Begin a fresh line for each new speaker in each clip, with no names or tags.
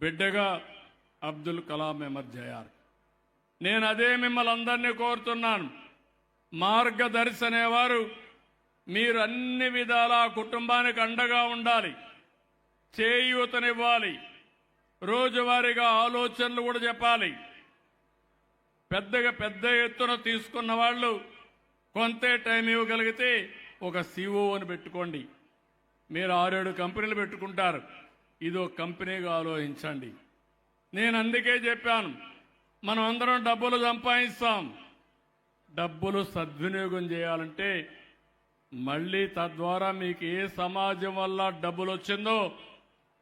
బిడ్డగా అబ్దుల్ కలాం అహ్మద్ జయార్. నేను అదే మిమ్మల్ని అందరినీ కోరుతున్నాను. మార్గదర్శి అనేవారు మీరు అన్ని విధాలా కుటుంబానికి అండగా ఉండాలి, చేయూతనివ్వాలి, రోజువారీగా ఆలోచనలు కూడా చెప్పాలి. పెద్ద ఎత్తున తీసుకున్న వాళ్ళు కొంతే టైం ఇవ్వగలిగితే ఒక సిఓని పెట్టుకోండి. మీరు 6-7 కంపెనీలు పెట్టుకుంటారు, ఇదో కంపెనీగా ఆలోచించండి. నేను అందుకే చెప్పాను, మనం అందరం డబ్బులు సంపాదిస్తాం, డబ్బులు సద్వినియోగం చేయాలంటే మళ్ళీ తద్వారా మీకు ఏ సమాజం వల్ల డబ్బులు వచ్చిందో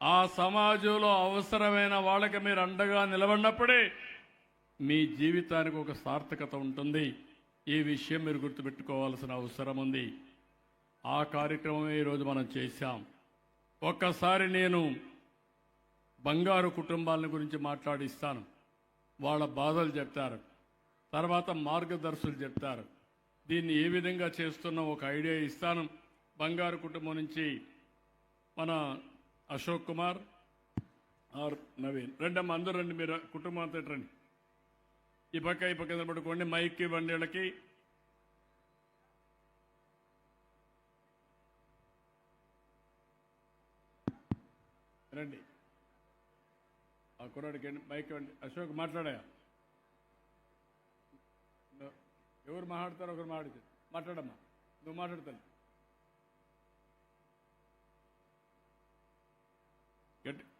ఆ సమాజంలో అవసరమైన వాళ్ళకి మీరు అండగా నిలబడినప్పుడే మీ జీవితానికి ఒక సార్థకత ఉంటుంది. ఈ విషయం మీరు గుర్తుపెట్టుకోవాల్సిన అవసరం ఉంది. ఆ కార్యక్రమమే ఈరోజు మనం చేశాం. ఒక్కసారి నేను బంగారు కుటుంబాల గురించి మాట్లాడిస్తాను. వాళ్ళ బాధలు చెప్తారు, తర్వాత మార్గదర్శులు చెప్తారు. దీన్ని ఏ విధంగా చేస్తున్నా ఒక ఐడియా ఇస్తాను. బంగారు కుటుంబం నుంచి మన అశోక్ కుమార్ ఆర్ నవీన్ రండమ్మా, అందరూ రండి, మీరు కుటుంబం అంతా రండి. ఈ పక్క నిలబడుకోండి, మైక్కి బండిళ్ళకి. రండి, ఆ కుర్రాడికి మైక్ ఇవ్వండి. అశోక్ మాట్లాడాయా? ఎవరు మాట్లాడతారో ఒకరు మాట్లాడమ్మా, నువ్వు మాట్లాడతాను.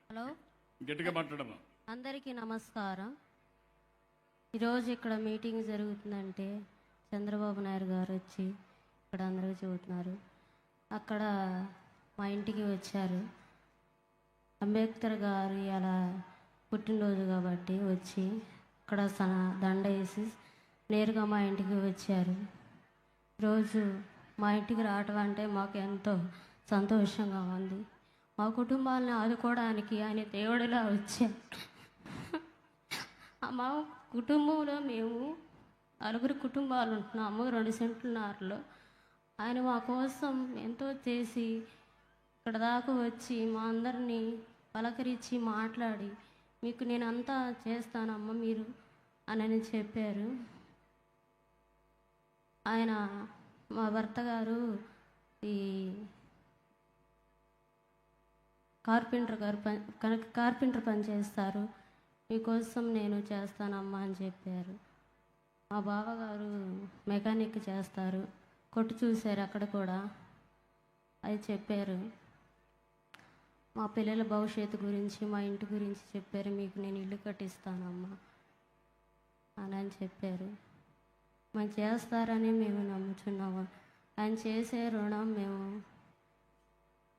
హలో,
గట్టిగా మాట్లాడమ్మా.
అందరికీ నమస్కారం. ఈరోజు ఇక్కడ మీటింగ్ జరుగుతుందంటే చంద్రబాబు నాయుడు గారు వచ్చి ఇక్కడ అందరూ చెబుతున్నారు. అక్కడ మా ఇంటికి వచ్చారు. అంబేద్కర్ గారు అలా పుట్టినరోజు కాబట్టి వచ్చి ఇక్కడ దండ వేసి నేరుగా మా ఇంటికి వచ్చారు. రోజు మా ఇంటికి రావటం అంటే మాకు ఎంతో సంతోషంగా ఉంది. మా కుటుంబాలను ఆదుకోవడానికి ఆయన దేవుడిలా వచ్చారు. మా కుటుంబంలో మేము 9 కుటుంబాలు ఉంటున్నాము, 2 సెంట్లన్నరలో. ఆయన మా కోసం ఎంతో చేసి ఇక్కడ దాకా వచ్చి మా అందరినీ పలకరించి మాట్లాడి మీకు నేనంతా చేస్తానమ్మ మీరు అని చెప్పారు. ఆయన మా భర్త గారు ఈ కార్పెంటర్ పని చేస్తారు, మీకోసం నేను చేస్తానమ్మా అని చెప్పారు. మా బావగారు మెకానిక్ చేస్తారు, కొట్టు చూశారు, అక్కడ కూడా అది చెప్పారు. మా పిల్లల భవిష్యత్తు గురించి మా ఇంటి గురించి చెప్పారు. మీకు నేను ఇల్లు కట్టిస్తానమ్మా అని చెప్పారు. మేము చేస్తారని మేము నమ్ముతున్నాము. ఆయన చేసే రుణం మేము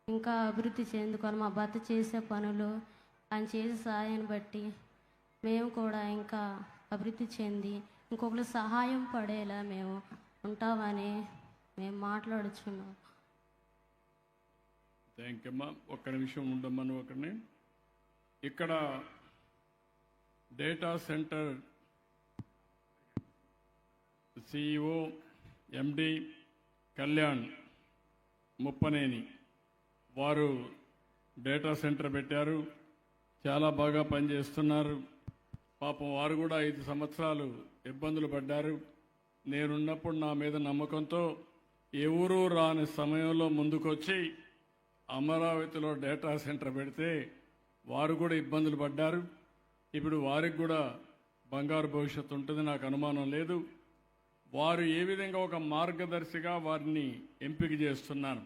ఇంకా అభివృద్ధి చెందుకోవాలి. మా భర్త చేసే పనులు ఆయన చేసే సహాయాన్ని బట్టి మేము కూడా ఇంకా అభివృద్ధి చెంది ఇంకొకరు సహాయం పడేలా మేము ఉంటామని మేము మాట్లాడుచున్నాం.
థ్యాంక్ యూ అమ్మా. ఒక్క నిమిషం ఉండమ్మా నువ్వు అక్కడనే. ఇక్కడ డేటా సెంటర్ సిఇఓ ఎండి కళ్యాణ్ ముప్పనేని వారు డేటా సెంటర్ పెట్టారు, చాలా బాగా పనిచేస్తున్నారు. పాపం వారు కూడా 5 సంవత్సరాలు ఇబ్బందులు పడ్డారు. నేనున్నప్పుడు నా మీద నమ్మకంతో ఎవరూ రాని సమయంలో ముందుకొచ్చి అమరావతిలో డేటా సెంటర్ పెడితే వారు కూడా ఇబ్బందులు పడ్డారు. ఇప్పుడు వారికి కూడా బంగారు భవిష్యత్తు ఉంటుంది, నాకు అనుమానం లేదు. వారు ఏ విధంగా ఒక మార్గదర్శిగా వారిని ఎంపిక చేస్తున్నాను.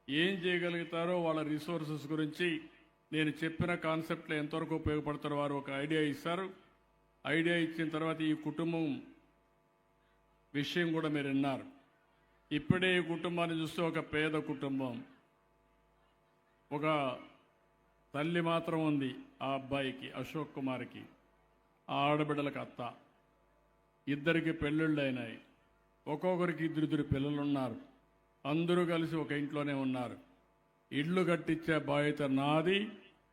ఏం చేయగలుగుతారో వాళ్ళ రిసోర్సెస్ గురించి నేను చెప్పిన కాన్సెప్ట్లో ఎంతవరకు ఉపయోగపడతారో వారు ఒక ఐడియా ఇస్తారు. ఐడియా ఇచ్చిన తర్వాత ఈ కుటుంబం విషయం కూడా మీరు విన్నారు. ఇప్పుడే ఈ కుటుంబాన్ని చూస్తే ఒక పేద కుటుంబం, ఒక తల్లి మాత్రం ఉంది ఆ అబ్బాయికి, అశోక్ కుమార్కి. ఆ ఆడబిడ్డలకు అత్త, 2 పెళ్ళిళ్ళు అయినాయి. ఒక్కొక్కరికి 2 పిల్లలు ఉన్నారు. అందరూ కలిసి ఒక ఇంట్లోనే ఉన్నారు. ఇళ్ళు కట్టించే బాధ్యత నాది,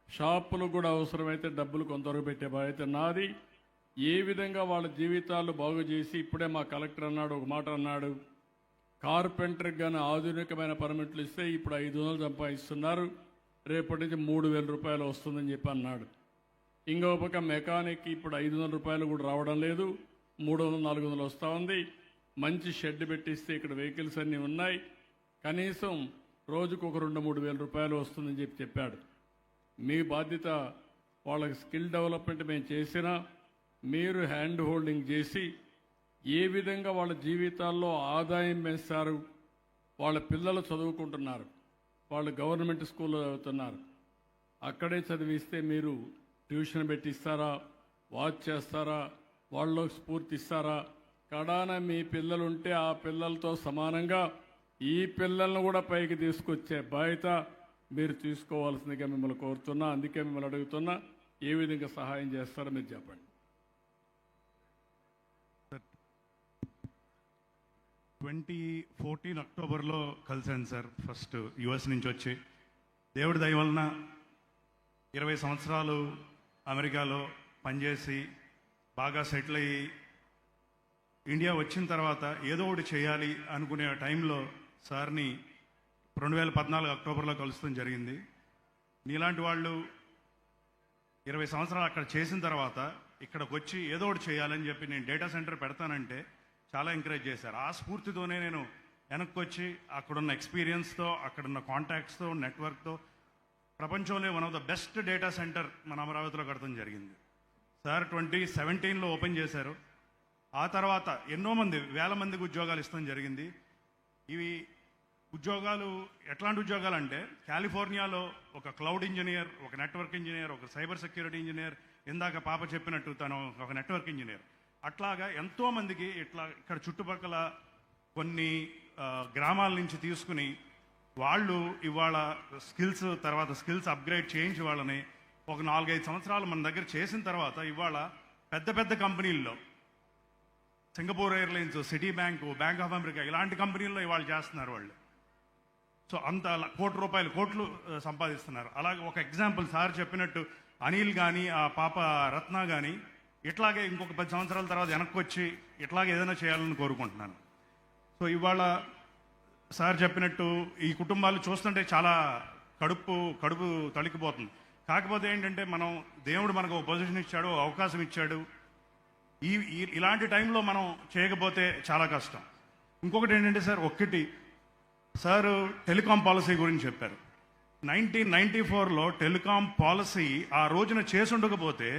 షాపులు కూడా అవసరమైతే డబ్బులు కొంతవరకు పెట్టే బాధ్యత నాది. ఏ విధంగా వాళ్ళ జీవితాలు బాగు చేసి, ఇప్పుడే మా కలెక్టర్ అన్నాడు, ఒక మాట అన్నాడు, కార్పెంటర్కి కానీ ఆధునికమైన పర్మిట్లు ఇస్తే ఇప్పుడు 500 సంపాదిస్తున్నారు, రేపటి నుంచి 3000 రూపాయలు వస్తుందని చెప్పి అన్నాడు. ఇంకో పక్క మెకానిక్ ఇప్పుడు 500 రూపాయలు కూడా రావడం లేదు, 300 400 వస్తూ ఉంది. మంచి షెడ్ పెట్టిస్తే ఇక్కడ వెహికల్స్ అన్నీ ఉన్నాయి, కనీసం రోజుకు ఒక 2-3 వేల రూపాయలు వస్తుందని చెప్పాడు. మీ బాధ్యత వాళ్ళకి స్కిల్ డెవలప్మెంట్ మేము చేసినా మీరు హ్యాండ్ హోల్డింగ్ చేసి ఏ విధంగా వాళ్ళ జీవితాల్లో ఆదాయం పెంచుతారు. వాళ్ళ పిల్లలు చదువుకుంటున్నారు, వాళ్ళు గవర్నమెంట్ స్కూల్లో చదువుతున్నారు, అక్కడే చదివిస్తే మీరు ట్యూషన్ పెట్టిస్తారా, వాచ్ చేస్తారా, వాళ్ళలో స్ఫూర్తి ఇస్తారా? కడాన మీ పిల్లలు ఉంటే ఆ పిల్లలతో సమానంగా ఈ పిల్లలను కూడా పైకి తీసుకొచ్చే బాధ్యత మీరు తీసుకోవాల్సిందిగా మిమ్మల్ని కోరుతున్నా. అందుకే మిమ్మల్ని అడుగుతున్నా, ఏ విధంగా సహాయం చేస్తారో మీరు చెప్పండి.
2014 అక్టోబర్లో కలిశాను సార్. ఫస్ట్ యుఎస్ నుంచి వచ్చి దేవుడి దయ వలన 20 సంవత్సరాలు అమెరికాలో పనిచేసి బాగా సెటిల్ అయ్యి ఇండియా వచ్చిన తర్వాత ఏదో ఒకటి చేయాలి అనుకునే టైంలో సార్ని 2014 అక్టోబర్లో కలుస్తాం జరిగింది. నీలాంటి వాళ్ళు 20 సంవత్సరాలు అక్కడ చేసిన తర్వాత ఇక్కడికి వచ్చి ఏదో ఒకటి చేయాలని చెప్పి నేను డేటా సెంటర్ పెడతానంటే చాలా ఎంకరేజ్ చేశారు. ఆ స్ఫూర్తితోనే నేను వెనక్కి వచ్చి అక్కడున్న ఎక్స్పీరియన్స్తో, అక్కడున్న కాంటాక్ట్స్తో, నెట్వర్క్తో ప్రపంచంలో one of the best data centre మన అమరావతిలో కడతాం జరిగింది. సార్ 2017లో ఓపెన్ చేశారు. ఆ తర్వాత ఎన్నో మంది, వేల మందికి ఉద్యోగాలు ఇస్తాం జరిగింది. ఇవి ఉద్యోగాలు ఎట్లాంటి ఉద్యోగాలు అంటే కాలిఫోర్నియాలో ఒక క్లౌడ్ ఇంజనీర్, ఒక నెట్వర్క్ ఇంజనీర్, ఒక సైబర్ సెక్యూరిటీ ఇంజనీర్, ఇందాక పాప చెప్పినట్టు తను ఒక నెట్వర్క్ ఇంజనీర్, అట్లాగా ఎంతోమందికి ఇట్లా ఇక్కడ చుట్టుపక్కల కొన్ని గ్రామాల నుంచి తీసుకుని వాళ్ళు ఇవాళ స్కిల్స్ అప్గ్రేడ్ చేయించి వాళ్ళని ఒక 4-5 సంవత్సరాలు మన దగ్గర చేసిన తర్వాత ఇవాళ పెద్ద పెద్ద కంపెనీల్లో Singapore airlines, city bank, bank of America ఇలాంటి కంపెనీల్లో ఇవాళ చేస్తున్నారు వాళ్ళు. సో అంత కోట్లు సంపాదిస్తున్నారు. అలాగే ఒక ఎగ్జాంపుల్ సార్ చెప్పినట్టు అనిల్ కానీ, ఆ పాప రత్న కానీ ఇట్లాగే ఇంకొక 10 సంవత్సరాల తర్వాత వెనక్కి వచ్చి ఇట్లాగే ఏదైనా చేయాలని కోరుకుంటున్నాను. సో ఇవాళ సార్ చెప్పినట్టు ఈ కుటుంబాలు చూస్తుంటే చాలా కడుపు తళికిపోతుంది. కాకపోతే ఏంటంటే దేవుడు మనకు ఒక పొజిషన్ ఇచ్చాడు, అవకాశం ఇచ్చాడు. ఇలాంటి టైంలో మనం చేయకపోతే చాలా కష్టం. ఇంకొకటి ఏంటంటే సార్ టెలికాం పాలసీ గురించి చెప్పారు. 1994లో టెలికాం పాలసీ ఆ రోజున చేసుండకపోతే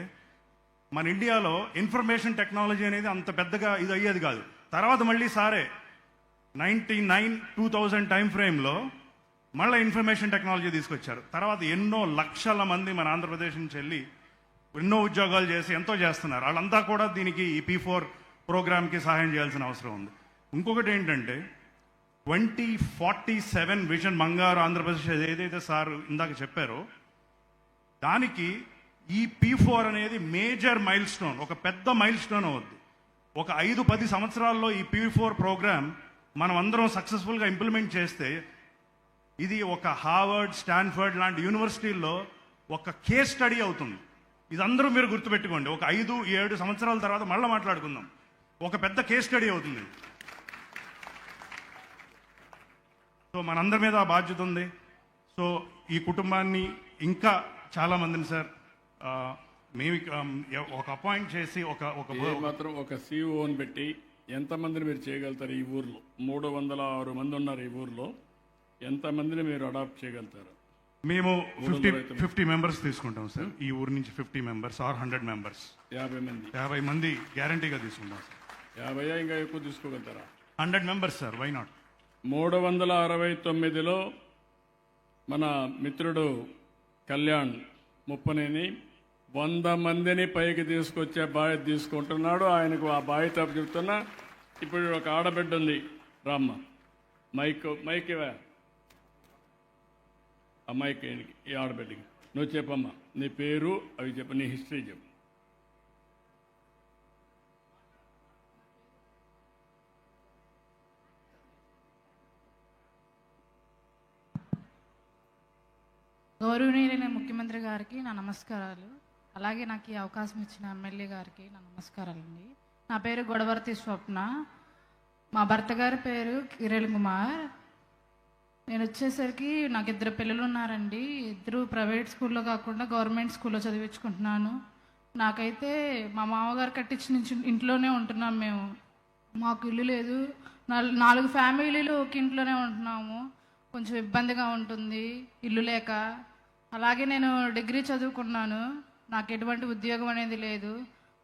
మన ఇండియాలో ఇన్ఫర్మేషన్ టెక్నాలజీ అనేది అంత పెద్దగా ఇది అయ్యేది కాదు. తర్వాత మళ్ళీ సారే 99-2000 టైం ఫ్రేమ్లో మళ్ళీ ఇన్ఫర్మేషన్ టెక్నాలజీ తీసుకొచ్చారు. తర్వాత ఎన్నో లక్షల మంది మన ఆంధ్రప్రదేశ్ నుంచి వెళ్ళి ఎన్నో ఉద్యోగాలు చేసి ఎంతో చేస్తున్నారు. వాళ్ళంతా కూడా దీనికి ఈ P4 ప్రోగ్రామ్కి సహాయం చేయాల్సిన అవసరం ఉంది. ఇంకొకటి ఏంటంటే 2047 విజన్ బంగారు ఆంధ్రప్రదేశ్ ఏదైతే సార్ ఇందాక చెప్పారో దానికి ఈ P4 అనేది మేజర్ మైల్ స్టోన్, ఒక పెద్ద మైల్ స్టోన్ అవుద్ది. ఒక 5-10 సంవత్సరాల్లో ఈ P4 ప్రోగ్రామ్ మనం అందరం సక్సెస్ఫుల్గా ఇంప్లిమెంట్ చేస్తే ఇది ఒక హార్వర్డ్, స్టాన్ఫర్డ్ లాంటి యూనివర్సిటీల్లో ఒక కేస్ స్టడీ అవుతుంది. ఇదందరూ మీరు గుర్తుపెట్టుకోండి. ఒక 5-7 సంవత్సరాల తర్వాత మళ్ళీ మాట్లాడుకుందాం. ఒక పెద్ద కేస్ స్టడీ అవుతుంది. సో మనందరి మీద ఆ బాధ్యత ఉంది. సో ఈ కుటుంబాన్ని ఇంకా చాలా మందిని సార్ మేము ఒక అపాయింట్ చేసి
మాత్రం ఒక సిఇఓని పెట్టి ఎంతమందిని మీరు చేయగలుగుతారు? ఈ ఊర్లో 306 మంది ఉన్నారు. ఈ ఊర్లో ఎంతమందిని మీరు అడాప్ట్ చేయగలుగుతారు?
మేము 50 మెంబర్స్ తీసుకుంటాం సార్. ఈ ఊరు నుంచి 50 మెంబర్స్ ఆర్ 100 మెంబర్స్, 50 మంది గ్యారంటీగా తీసుకుంటాం సార్.
50 ఇంకా ఎక్కువ తీసుకోగలుగుతారా?
100 మెంబర్స్ సార్, వై నాట్.
369లో మన మిత్రుడు కళ్యాణ్ ముప్పనేని 100 మందిని పైకి తీసుకొచ్చే బాధ్యత తీసుకుంటున్నాడు. ఆయనకు ఆ బాధ్యత చెప్తున్నా. ఇప్పుడు ఒక ఆడబిడ్డ ఉంది, రామ్మ, మైక్ ఇవా అమ్మాయికి, ఈ ఆడబిడ్డకి నువ్వు చెప్పమ్మా, నీ పేరు అవి చెప్పు, నీ హిస్టరీ చెప్పు.
గౌరవనీయులైన ముఖ్యమంత్రి గారికి నా నమస్కారాలు. అలాగే నాకు ఈ అవకాశం ఇచ్చిన ఎమ్మెల్యే గారికి నా నమస్కారాలండి. నా పేరు గొడవర్తి స్వప్న. మా భర్త గారి పేరు కిరణ్ కుమార్. నేను వచ్చేసరికి నాకు 2 పిల్లలు ఉన్నారండి. 2 ప్రైవేట్ స్కూల్లో కాకుండా గవర్నమెంట్ స్కూల్లో చదివించుకుంటున్నాను. నాకైతే మా మామగారు కట్టించిన ఇంట్లోనే ఉంటున్నాం మేము. మాకు ఇల్లు లేదు. 4 ఫ్యామిలీలు ఒక ఇంట్లోనే ఉంటున్నాము. కొంచెం ఇబ్బందిగా ఉంటుంది ఇల్లు లేక. అలాగే నేను డిగ్రీ చదువుకున్నాను. నాకు ఎటువంటి ఉద్యోగం అనేది లేదు.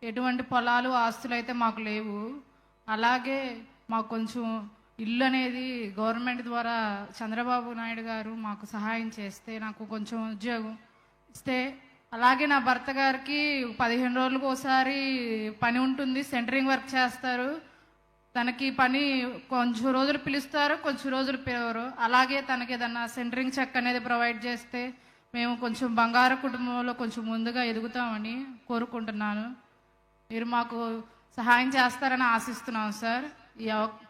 ఎటువంటి పొలాలు ఆస్తులు అయితే మాకు లేవు. అలాగే మాకు కొంచెం ఇల్లు అనేది గవర్నమెంట్ ద్వారా చంద్రబాబు నాయుడు గారు మాకు సహాయం చేస్తే నాకు కొంచెం ఉద్యోగం ఇస్తే, అలాగే నా భర్త గారికి 15 రోజులకు ఒకసారి పని ఉంటుంది, సెంటరింగ్ వర్క్ చేస్తారు. తనకి పని కొంచెం రోజులు పిలుస్తారు, కొంచెం రోజులు పిలవరు. అలాగే తనకి ఏదన్నా సెంటరింగ్ చెక్ అనేది ప్రొవైడ్ చేస్తే మేము కొంచెం బంగారు కుటుంబంలో కొంచెం ముందుగా ఎదుగుతామని కోరుకుంటున్నాను. మీరు మాకు సహాయం చేస్తారని ఆశిస్తున్నాం సార్.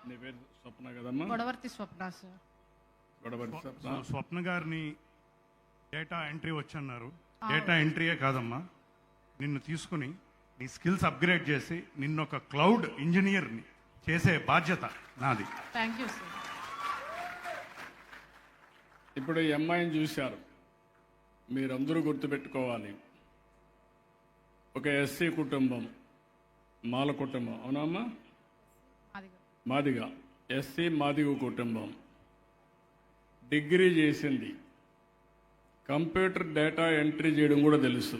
నీ పేరు స్వప్న కదమ్మా?
గొడవర్తి స్వప్న సార్.
గొడవరి స్వప్న.
స్వప్న గారిని డేటా ఎంట్రీ వచ్చన్నారు. డేటా ఎంట్రీయే కాదమ్మా, నిన్ను తీసుకుని నీ స్కిల్స్ అప్గ్రేడ్ చేసి నిన్ను ఒక క్లౌడ్ ఇంజనీర్ని చేసే బాధ్యత నాది.
Thank you sir.
ఇప్పుడు ఈ అమ్మాయిని చూశారు, మీరందరూ గుర్తుపెట్టుకోవాలి. ఒక ఎస్సీ కుటుంబం, మాల కుటుంబం, అవునమ్మా? మాదిగ, ఎస్సీ మాదిగ కుటుంబం. డిగ్రీ చేసింది, కంప్యూటర్ డేటా ఎంట్రీ చేయడం కూడా తెలుసు.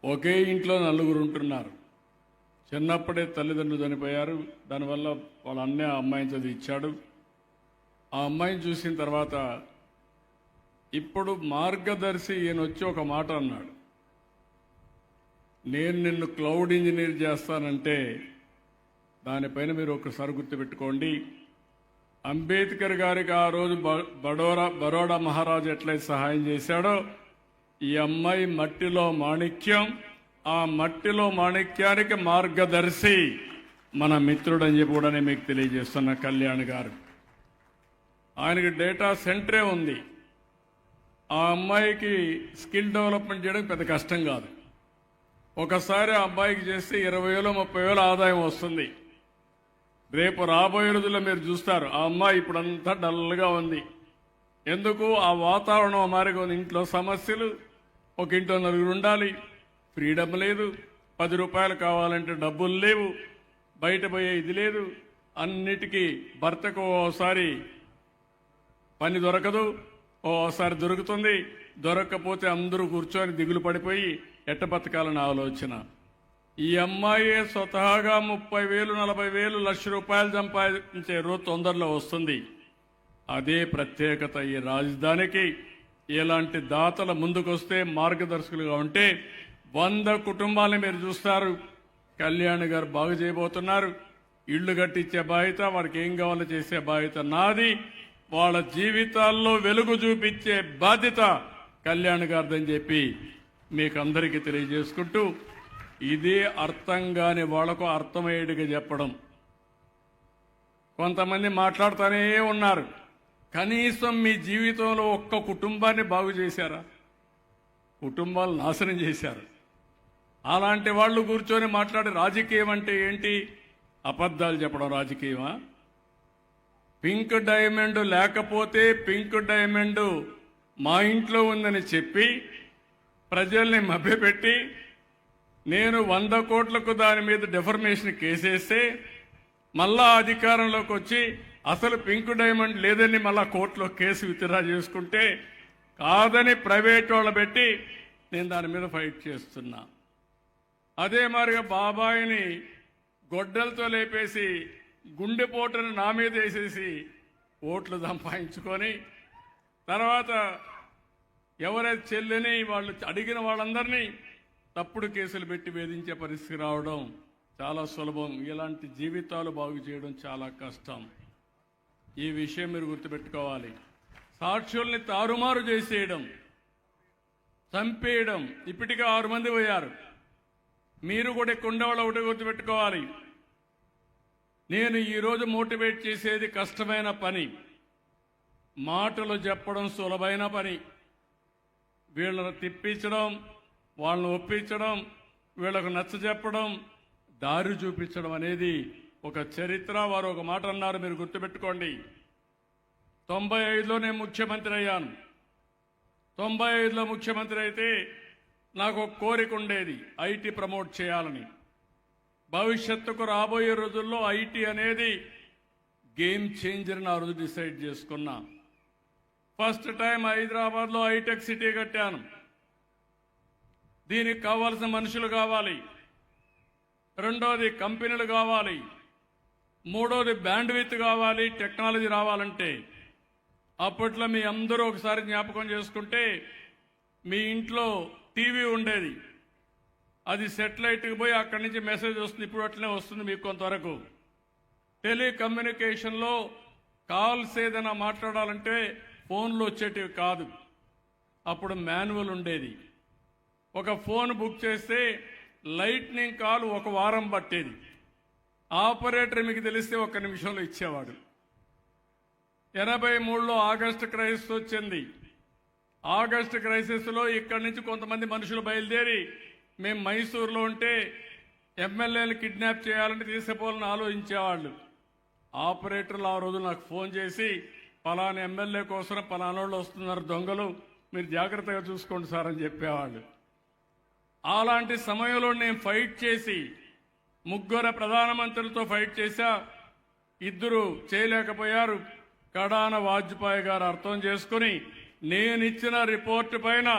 ఒకే ఇంట్లో 4 ఉంటున్నారు. చిన్నప్పుడే తల్లిదండ్రులు చనిపోయారు. దానివల్ల వాళ్ళ అన్నే ఆ అమ్మాయిని చదివించాడు. ఆ అమ్మాయిని చూసిన తర్వాత ఇప్పుడు మార్గదర్శి ఈయన వచ్చి ఒక మాట అన్నాడు, నేను నిన్ను క్లౌడ్ ఇంజనీర్ చేస్తానంటే దానిపైన మీరు ఒకసారి గుర్తుపెట్టుకోండి. అంబేద్కర్ గారికి ఆ రోజు బరోడా మహారాజు ఎట్లయితే సహాయం చేశాడో, ఈ అమ్మాయి మట్టిలో మాణిక్యం. ఆ మట్టిలో మాణిక్యానికి మార్గదర్శి మన మిత్రుడు అని చెప్పి కూడా నేను మీకు తెలియజేస్తున్న కళ్యాణ్ గారు. ఆయనకి డేటా సెంటరే ఉంది. ఆ అమ్మాయికి స్కిల్ డెవలప్మెంట్ చేయడం పెద్ద కష్టం కాదు. ఒకసారి ఆ అబ్బాయికి చేస్తే 20,000 30,000 ఆదాయం వస్తుంది. రేపు రాబోయే రోజుల్లో మీరు చూస్తారు, ఆ అమ్మాయి ఇప్పుడంతా డల్గా ఉంది. ఎందుకు? ఆ వాతావరణం మారిగా ఉంది. ఇంట్లో సమస్యలు, ఒక ఇంట్లో 4 ఉండాలి, ఫ్రీడమ్ లేదు, 10 రూపాయలు కావాలంటే డబ్బులు లేవు, బయట పోయే ఇది లేదు. అన్నిటికీ భర్తకు ఓసారి పని దొరకదు, ఓసారి దొరుకుతుంది. దొరక్కపోతే అందరూ కూర్చొని దిగులు పడిపోయి ఎట్ట బతకాలని ఆలోచన. ఈ అమ్మాయి స్వతహాగా 30,000 40,000 లక్ష రూపాయలు సంపాదించే రోజు తొందరలో వస్తుంది. అదే ప్రత్యేకత ఈ రాజధానికి. ఇలాంటి దాతల ముందుకొస్తే మార్గదర్శకులుగా ఉంటే 100 కుటుంబాలని మీరు చూస్తారు. కళ్యాణ్ గారు బాగు చేయబోతున్నారు. ఇళ్లు కట్టించే బాధ్యత, వారికి ఏం కావాలో చేసే బాధ్యత నాది. వాళ్ళ జీవితాల్లో వెలుగు చూపించే బాధ్యత కళ్యాణ్ గారిదని చెప్పి మీకు అందరికీ తెలియజేసుకుంటూ, ఇదే అర్థం కాని వాళ్లకు అర్థమయ్యేట్టుగా చెప్పడం. కొంతమంది మాట్లాడుతూనే ఉన్నారు, కనీసం మీ జీవితంలో ఒక్క కుటుంబాన్ని బాగు చేశారా? కుటుంబాలు నాశనం చేశారు. అలాంటి వాళ్ళు కూర్చొని మాట్లాడే రాజకీయం అంటే ఏంటి? అబద్ధాలు చెప్పడం రాజకీయమా? పింక్ డైమండ్ లేకపోతే పింక్ డైమండ్ మా ఇంట్లో ఉందని చెప్పి ప్రజల్ని మభ్యపెట్టి నేను 100 కోట్లకు దాని మీద డెఫర్మేషన్ కేసేస్తే మళ్ళా అధికారంలోకి వచ్చి అసలు పింక్ డైమండ్ లేదని మళ్ళా కోర్టులో కేసు విత్డ్రా చేసుకుంటే కాదని ప్రైవేట్ వాళ్ళు పెట్టి నేను దాని మీద ఫైట్ చేస్తున్నా. అదే మాదిరిగా బాబాయిని గొడ్డలతో లేపేసి గుండెపోటును నా మీద వేసేసి ఓట్లు సంపాదించుకొని తర్వాత ఎవరైతే చెల్లిని వాళ్ళు అడిగిన వాళ్ళందరినీ తప్పుడు కేసులు పెట్టి వేధించే పరిస్థితి రావడం చాలా సులభం. ఇలాంటి జీవితాలు బాగు చేయడం చాలా కష్టం. ఈ విషయం మీరు గుర్తుపెట్టుకోవాలి. సాక్షుల్ని తారుమారు చేసేయడం, చంపేయడం. ఇప్పటికే 6 మంది పోయారు. మీరు కూడా కొండవాళ్ళు ఒకటి గుర్తుపెట్టుకోవాలి. నేను ఈరోజు మోటివేట్ చేసేది కష్టమైన పని, మాటలు చెప్పడం సులభమైన పని. వీళ్ళను తిప్పించడం, వాళ్ళను ఒప్పించడం, వీళ్ళకు నచ్చజెప్పడం, దారి చూపించడం అనేది ఒక చరిత్ర. వారు ఒక మాట అన్నారు, మీరు గుర్తుపెట్టుకోండి. 95లో నేను ముఖ్యమంత్రి అయ్యాను. 95లో ముఖ్యమంత్రి అయితే నాకు ఒక కోరిక ఉండేది ఐటీ ప్రమోట్ చేయాలని. భవిష్యత్తుకు రాబోయే రోజుల్లో ఐటీ అనేది గేమ్ చేంజర్ అని ఆ రోజు డిసైడ్ చేసుకున్నా. ఫస్ట్ టైం హైదరాబాద్లో హైటెక్ సిటీ కట్టాను. దీనికి కావాల్సిన మనుషులు కావాలి, రెండోది కంపెనీలు కావాలి, మూడోది బ్యాండ్విత్ కావాలి, టెక్నాలజీ రావాలంటే. అప్పట్లో మీ అందరూ ఒకసారి జ్ఞాపకం చేసుకుంటే మీ ఇంట్లో టీవీ ఉండేది, అది సెటిలైట్కి పోయి అక్కడి నుంచి మెసేజ్ వస్తుంది. ఇప్పుడు అట్లనే వస్తుంది మీకు కొంతవరకు. టెలికమ్యూనికేషన్లో కాల్స్ ఏదైనా మాట్లాడాలంటే ఫోన్లు వచ్చేటివి కాదు, అప్పుడు మాన్యువల్ ఉండేది. ఒక ఫోన్ బుక్ చేస్తే లైట్నింగ్ కాల్ ఒక వారం పట్టేది. ఆపరేటర్ మీకు తెలిస్తే 1 నిమిషంలో ఇచ్చేవాడు. 83లో ఆగస్టు క్రైసిస్ వచ్చింది. ఆగస్టు క్రైసిస్లో ఇక్కడి నుంచి కొంతమంది మనుషులు బయలుదేరి మేము మైసూరులో ఉంటే ఎమ్మెల్యేలు కిడ్నాప్ చేయాలని తీసుకుపోవాలని ఆలోచించేవాళ్ళు. ఆపరేటర్లు ఆ రోజు నాకు ఫోన్ చేసి పలానా ఎమ్మెల్యే కోసం పలానోళ్ళు వస్తున్నారు దొంగలు, మీరు జాగ్రత్తగా చూసుకోండి సార్ అని చెప్పేవాళ్ళు. అలాంటి సమయంలో నేను ఫైట్ చేసి 3 ప్రధానమంత్రులతో ఫైట్ చేశా. 2 చేయలేకపోయారు. కడాన వాజ్పేయి గారు అర్థం చేసుకుని నేనిచ్చిన రిపోర్టు పైన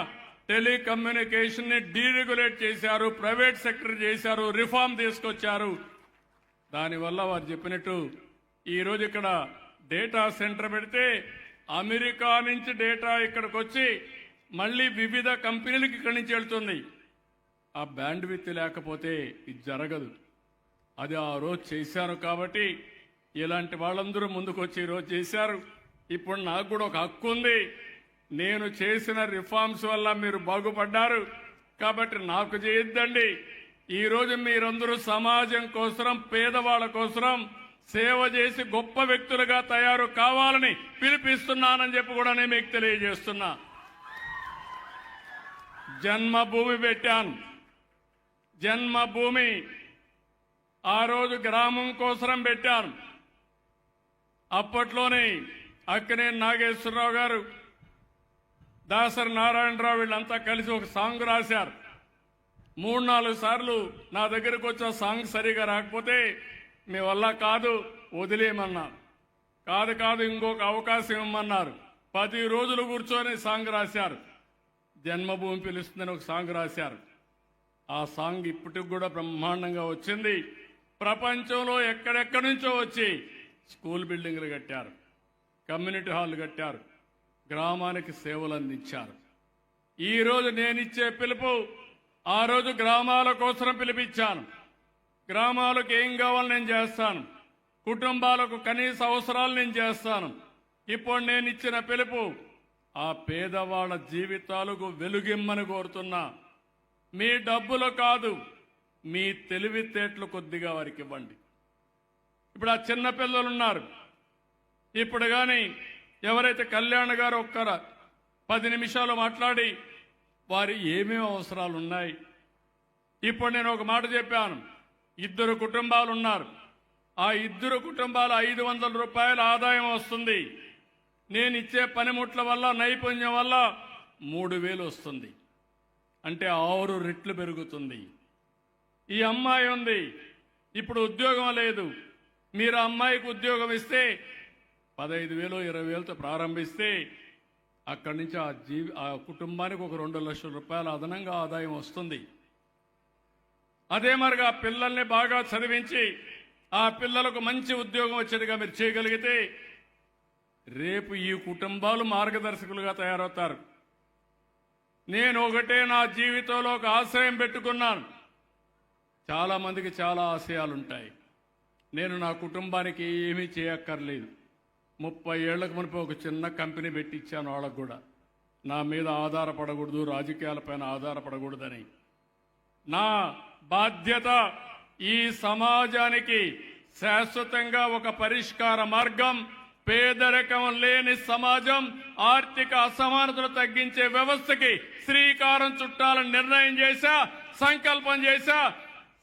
టెలికమ్యూనికేషన్ ని డీరెగ్యులేట్ చేశారు, ప్రైవేట్ సెక్టర్ చేశారు, రిఫార్మ్ తీసుకొచ్చారు. దానివల్ల వారు చెప్పినట్టు ఈరోజు ఇక్కడ డేటా సెంటర్ పెడితే అమెరికా నుంచి డేటా ఇక్కడికి వచ్చి మళ్ళీ వివిధ కంపెనీలకు ఇక్కడి నుంచి వెళ్తుంది. ఆ బ్యాండ్ విత్ లేకపోతే ఇది జరగదు. అది ఆ రోజు చేశారు కాబట్టి ఇలాంటి వాళ్ళందరూ ముందుకు వచ్చి ఈరోజు చేశారు. ఇప్పుడు నాకు కూడా ఒక హక్కు ఉంది. నేను చేసిన రిఫార్మ్స్ వల్ల మీరు బాగుపడ్డారు కాబట్టి నాకు చేయొద్దండి. ఈరోజు మీరందరూ సమాజం కోసం, పేదవాళ్ళ కోసం సేవ చేసి గొప్ప వ్యక్తులుగా తయారు కావాలని పిలిపిస్తున్నానని చెప్పి కూడా నేను మీకు తెలియజేస్తున్నా. జన్మభూమి పెట్టాను. జన్మభూమి ఆ రోజు గ్రామం కోసం పెట్టాను. అప్పట్లోనే అక్కనే నాగేశ్వరరావు గారు, దాసరి నారాయణరావు వీళ్ళంతా కలిసి ఒక సాంగ్ రాశారు. 3-4 సార్లు నా దగ్గరకు వచ్చి ఆ సాంగ్ సరిగా రాకపోతే మీ వల్ల కాదు వదిలేయమన్నారు. కాదు ఇంకొక అవకాశం ఇవ్వమన్నారు. 10 రోజులు కూర్చొని సాంగ్ రాశారు. జన్మభూమి పిలుస్తుందని ఒక సాంగ్ రాశారు. ఆ సాంగ్ ఇప్పటికి కూడా బ్రహ్మాండంగా వచ్చింది. ప్రపంచంలో ఎక్కడెక్కడి నుంచో వచ్చి స్కూల్ బిల్డింగ్లు కట్టారు, కమ్యూనిటీ హాల్ కట్టారు, గ్రామానికి సేవలు అందించారు. ఈరోజు నేనిచ్చే పిలుపు ఆ రోజు గ్రామాల కోసం పిలిపించాను. గ్రామాలకు ఏం కావాలో నేను చేస్తాను, కుటుంబాలకు కనీస అవసరాలు నేను చేస్తాను. ఇప్పుడు నేను ఇచ్చిన పిలుపు ఆ పేదవాళ్ళ జీవితాలకు వెలుగిమ్మని కోరుతున్నా. మీ డబ్బులు కాదు, మీ తెలివితేటలు కొద్దిగా వారికి ఇవ్వండి. ఇప్పుడు ఆ చిన్న పిల్లలు ఉన్నారు. ఇప్పుడు కానీ ఎవరైతే కళ్యాణ్ గారు 10 నిమిషాలు మాట్లాడి వారి ఏమేమి అవసరాలు ఉన్నాయి. ఇప్పుడు నేను ఒక మాట చెప్పాను. 2 కుటుంబాలు ఉన్నారు. ఆ 2 కుటుంబాలు 500 రూపాయల ఆదాయం వస్తుంది. నేను ఇచ్చే పనిముట్ల వల్ల, నైపుణ్యం వల్ల 3000 వస్తుంది. అంటే 6 రెట్లు పెరుగుతుంది. ఈ అమ్మాయి ఉంది, ఇప్పుడు ఉద్యోగం లేదు. మీరు అమ్మాయికి ఉద్యోగం ఇస్తే 15,000 20,000తో ప్రారంభిస్తే అక్కడి నుంచి ఆ కుటుంబానికి ఒక 2 లక్షల రూపాయల అదనంగా ఆదాయం వస్తుంది. అదే మరిగా పిల్లల్ని బాగా చదివించి ఆ పిల్లలకు మంచి ఉద్యోగం వచ్చేట్టుగా మీరు చేయగలిగితే రేపు ఈ కుటుంబాలు మార్గదర్శకులుగా తయారవుతారు. నేను ఒకటే నా జీవితంలో ఒక ఆశయం పెట్టుకున్నాను. చాలా మందికి చాలా ఆశయాలుంటాయి. నేను నా కుటుంబానికి ఏమీ చేయక్కర్లేదు. 30 ఏళ్లకు మునుపు ఒక చిన్న కంపెనీ పెట్టించాను. వాళ్ళకు కూడా నా మీద ఆధారపడకూడదు, రాజకీయాలపైన ఆధారపడకూడదని. నా బాధ్యత ఈ సమాజానికి శాశ్వతంగా ఒక పరిష్కార మార్గం, పేదరికం లేని సమాజం, ఆర్థిక అసమానతలు తగ్గించే వ్యవస్థకి శ్రీకారం చుట్టాలని నిర్ణయం చేశా, సంకల్పం చేశా.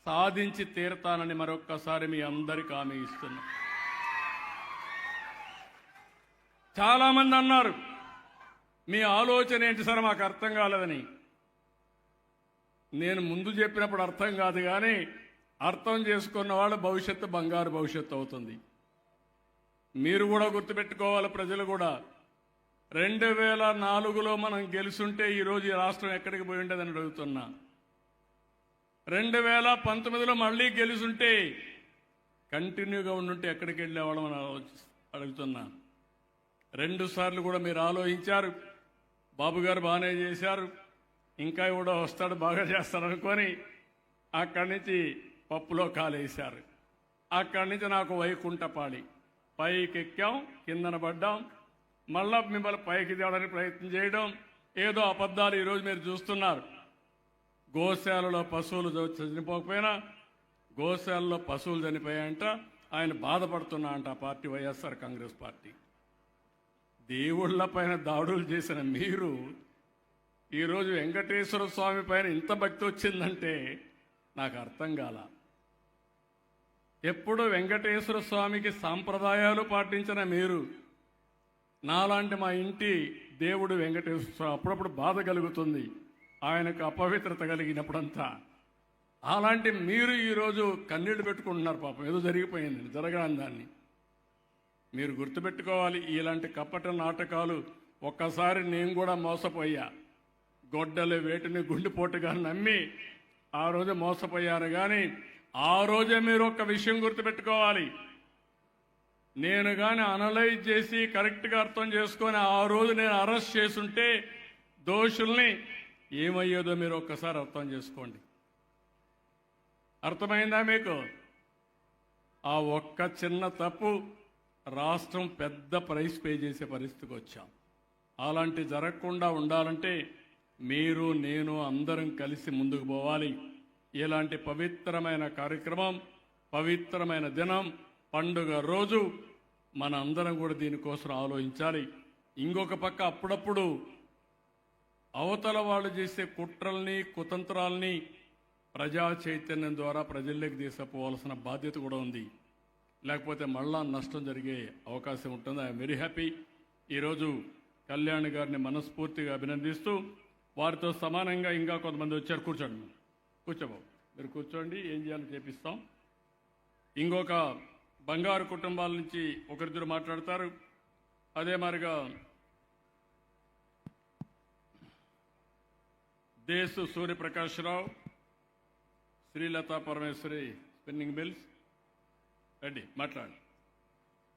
సాధించి తీరతానని మరొక్కసారి మీ అందరికీ హామీ ఇస్తున్నా. చాలా మంది అన్నారు మీ ఆలోచన ఏంటి సార్ మాకు అర్థం కాలేదని. నేను ముందు చెప్పినప్పుడు అర్థం కాదు, కానీ అర్థం చేసుకున్న వాళ్ళ భవిష్యత్తు బంగారు భవిష్యత్తు అవుతుంది. మీరు కూడా గుర్తుపెట్టుకోవాలి, ప్రజలు కూడా. 2004లో మనం గెలుసుంటే ఈరోజు ఈ రాష్ట్రం ఎక్కడికి పోయి ఉండేదని అడుగుతున్నా. 2019లో మళ్ళీ గెలుసుంటే కంటిన్యూగా ఉండుంటే ఎక్కడికి వెళ్ళేవాళ్ళం అని అడుగుతున్నా. 2 సార్లు కూడా మీరు ఆలోచించారు. బాబు గారు బాగానే చేశారు, ఇంకా కూడా వస్తాడు బాగా చేస్తారనుకొని అక్కడి నుంచి పప్పులో కాలేశారు. అక్కడి నుంచి నాకు వైకుంఠపాళి, పైకి ఎక్కాం, కిందన పడ్డాం, మళ్ళా మిమ్మల్ని పైకి తేవడానికి ప్రయత్నం చేయడం, ఏదో అబద్ధాలు ఈరోజు మీరు చూస్తున్నారు. గోశాలలో పశువులు చనిపోకపోయినా గోశాలలో పశువులు చనిపోయాయంట, ఆయన బాధపడుతున్నా అంట ఆ పార్టీ, వైఎస్ఆర్ కాంగ్రెస్ పార్టీ. దేవుళ్ల పైన దాడులు చేసిన మీరు ఈరోజు వెంకటేశ్వర స్వామి పైన ఇంత భక్తి వచ్చిందంటే నాకు అర్థం కాల. ఎప్పుడు వెంకటేశ్వర స్వామికి సాంప్రదాయాలు పాటించిన మీరు, నాలాంటి మా ఇంటి దేవుడు వెంకటేశ్వర స్వామి అప్పుడప్పుడు బాధ కలుగుతుంది ఆయనకు అపవిత్రత కలిగినప్పుడంతా. అలాంటి మీరు ఈరోజు కన్నీళ్లు పెట్టుకుంటున్నారు. పాపం ఏదో జరిగిపోయింది, జరగని దాన్ని మీరు గుర్తుపెట్టుకోవాలి. ఇలాంటి కపట నాటకాలు ఒక్కసారి నేను కూడా మోసపోయా. గొడ్డలు వేటిని గుండెపోటుగా నమ్మి ఆ రోజు మోసపోయాను. కానీ ఆ రోజే మీరు ఒక్క విషయం గుర్తుపెట్టుకోవాలి, నేను కానీ అనలైజ్ చేసి కరెక్ట్గా అర్థం చేసుకొని ఆ రోజు నేను అరెస్ట్ చేసుంటే దోషుల్ని ఏమయ్యేదో మీరు ఒక్కసారి అర్థం చేసుకోండి. అర్థమైందా మీకు? ఆ ఒక్క చిన్న తప్పు రాష్ట్రం పెద్ద ప్రైస్ పే చేసే పరిస్థితికి వచ్చాం. అలాంటి జరగకుండా ఉండాలంటే మీరు నేను అందరం కలిసి ముందుకు పోవాలి. ఇలాంటి పవిత్రమైన కార్యక్రమం, పవిత్రమైన దినం, పండుగ రోజు మన అందరం కూడా దీనికోసం ఆలోచించాలి. ఇంకొక పక్క అప్పుడప్పుడు అవతల వాళ్ళు చేసే కుట్రల్ని కుతంత్రాల్ని ప్రజా చైతన్యం ద్వారా ప్రజల్లోకి తీసుకుపోవాల్సిన బాధ్యత కూడా ఉంది. లేకపోతే మళ్ళా నష్టం జరిగే అవకాశం ఉంటుంది. I'm very happy. ఈరోజు కళ్యాణ్ గారిని మనస్ఫూర్తిగా అభినందిస్తూ, వారితో సమానంగా ఇంకా కొంతమంది వచ్చారు. కూర్చోండి, కూర్చోబాబు, మీరు కూర్చోండి, ఏం చేయాలో చేపిస్తాం. ఇంకొక బంగారు కుటుంబాల నుంచి ఒకరిద్దరు మాట్లాడతారు. అదే మాదిరిగా దేశు సూర్యప్రకాశ్రావు, శ్రీలతా పరమేశ్వరి స్పిన్నింగ్ మిల్స్, రెడ్డి మాట్లాడు.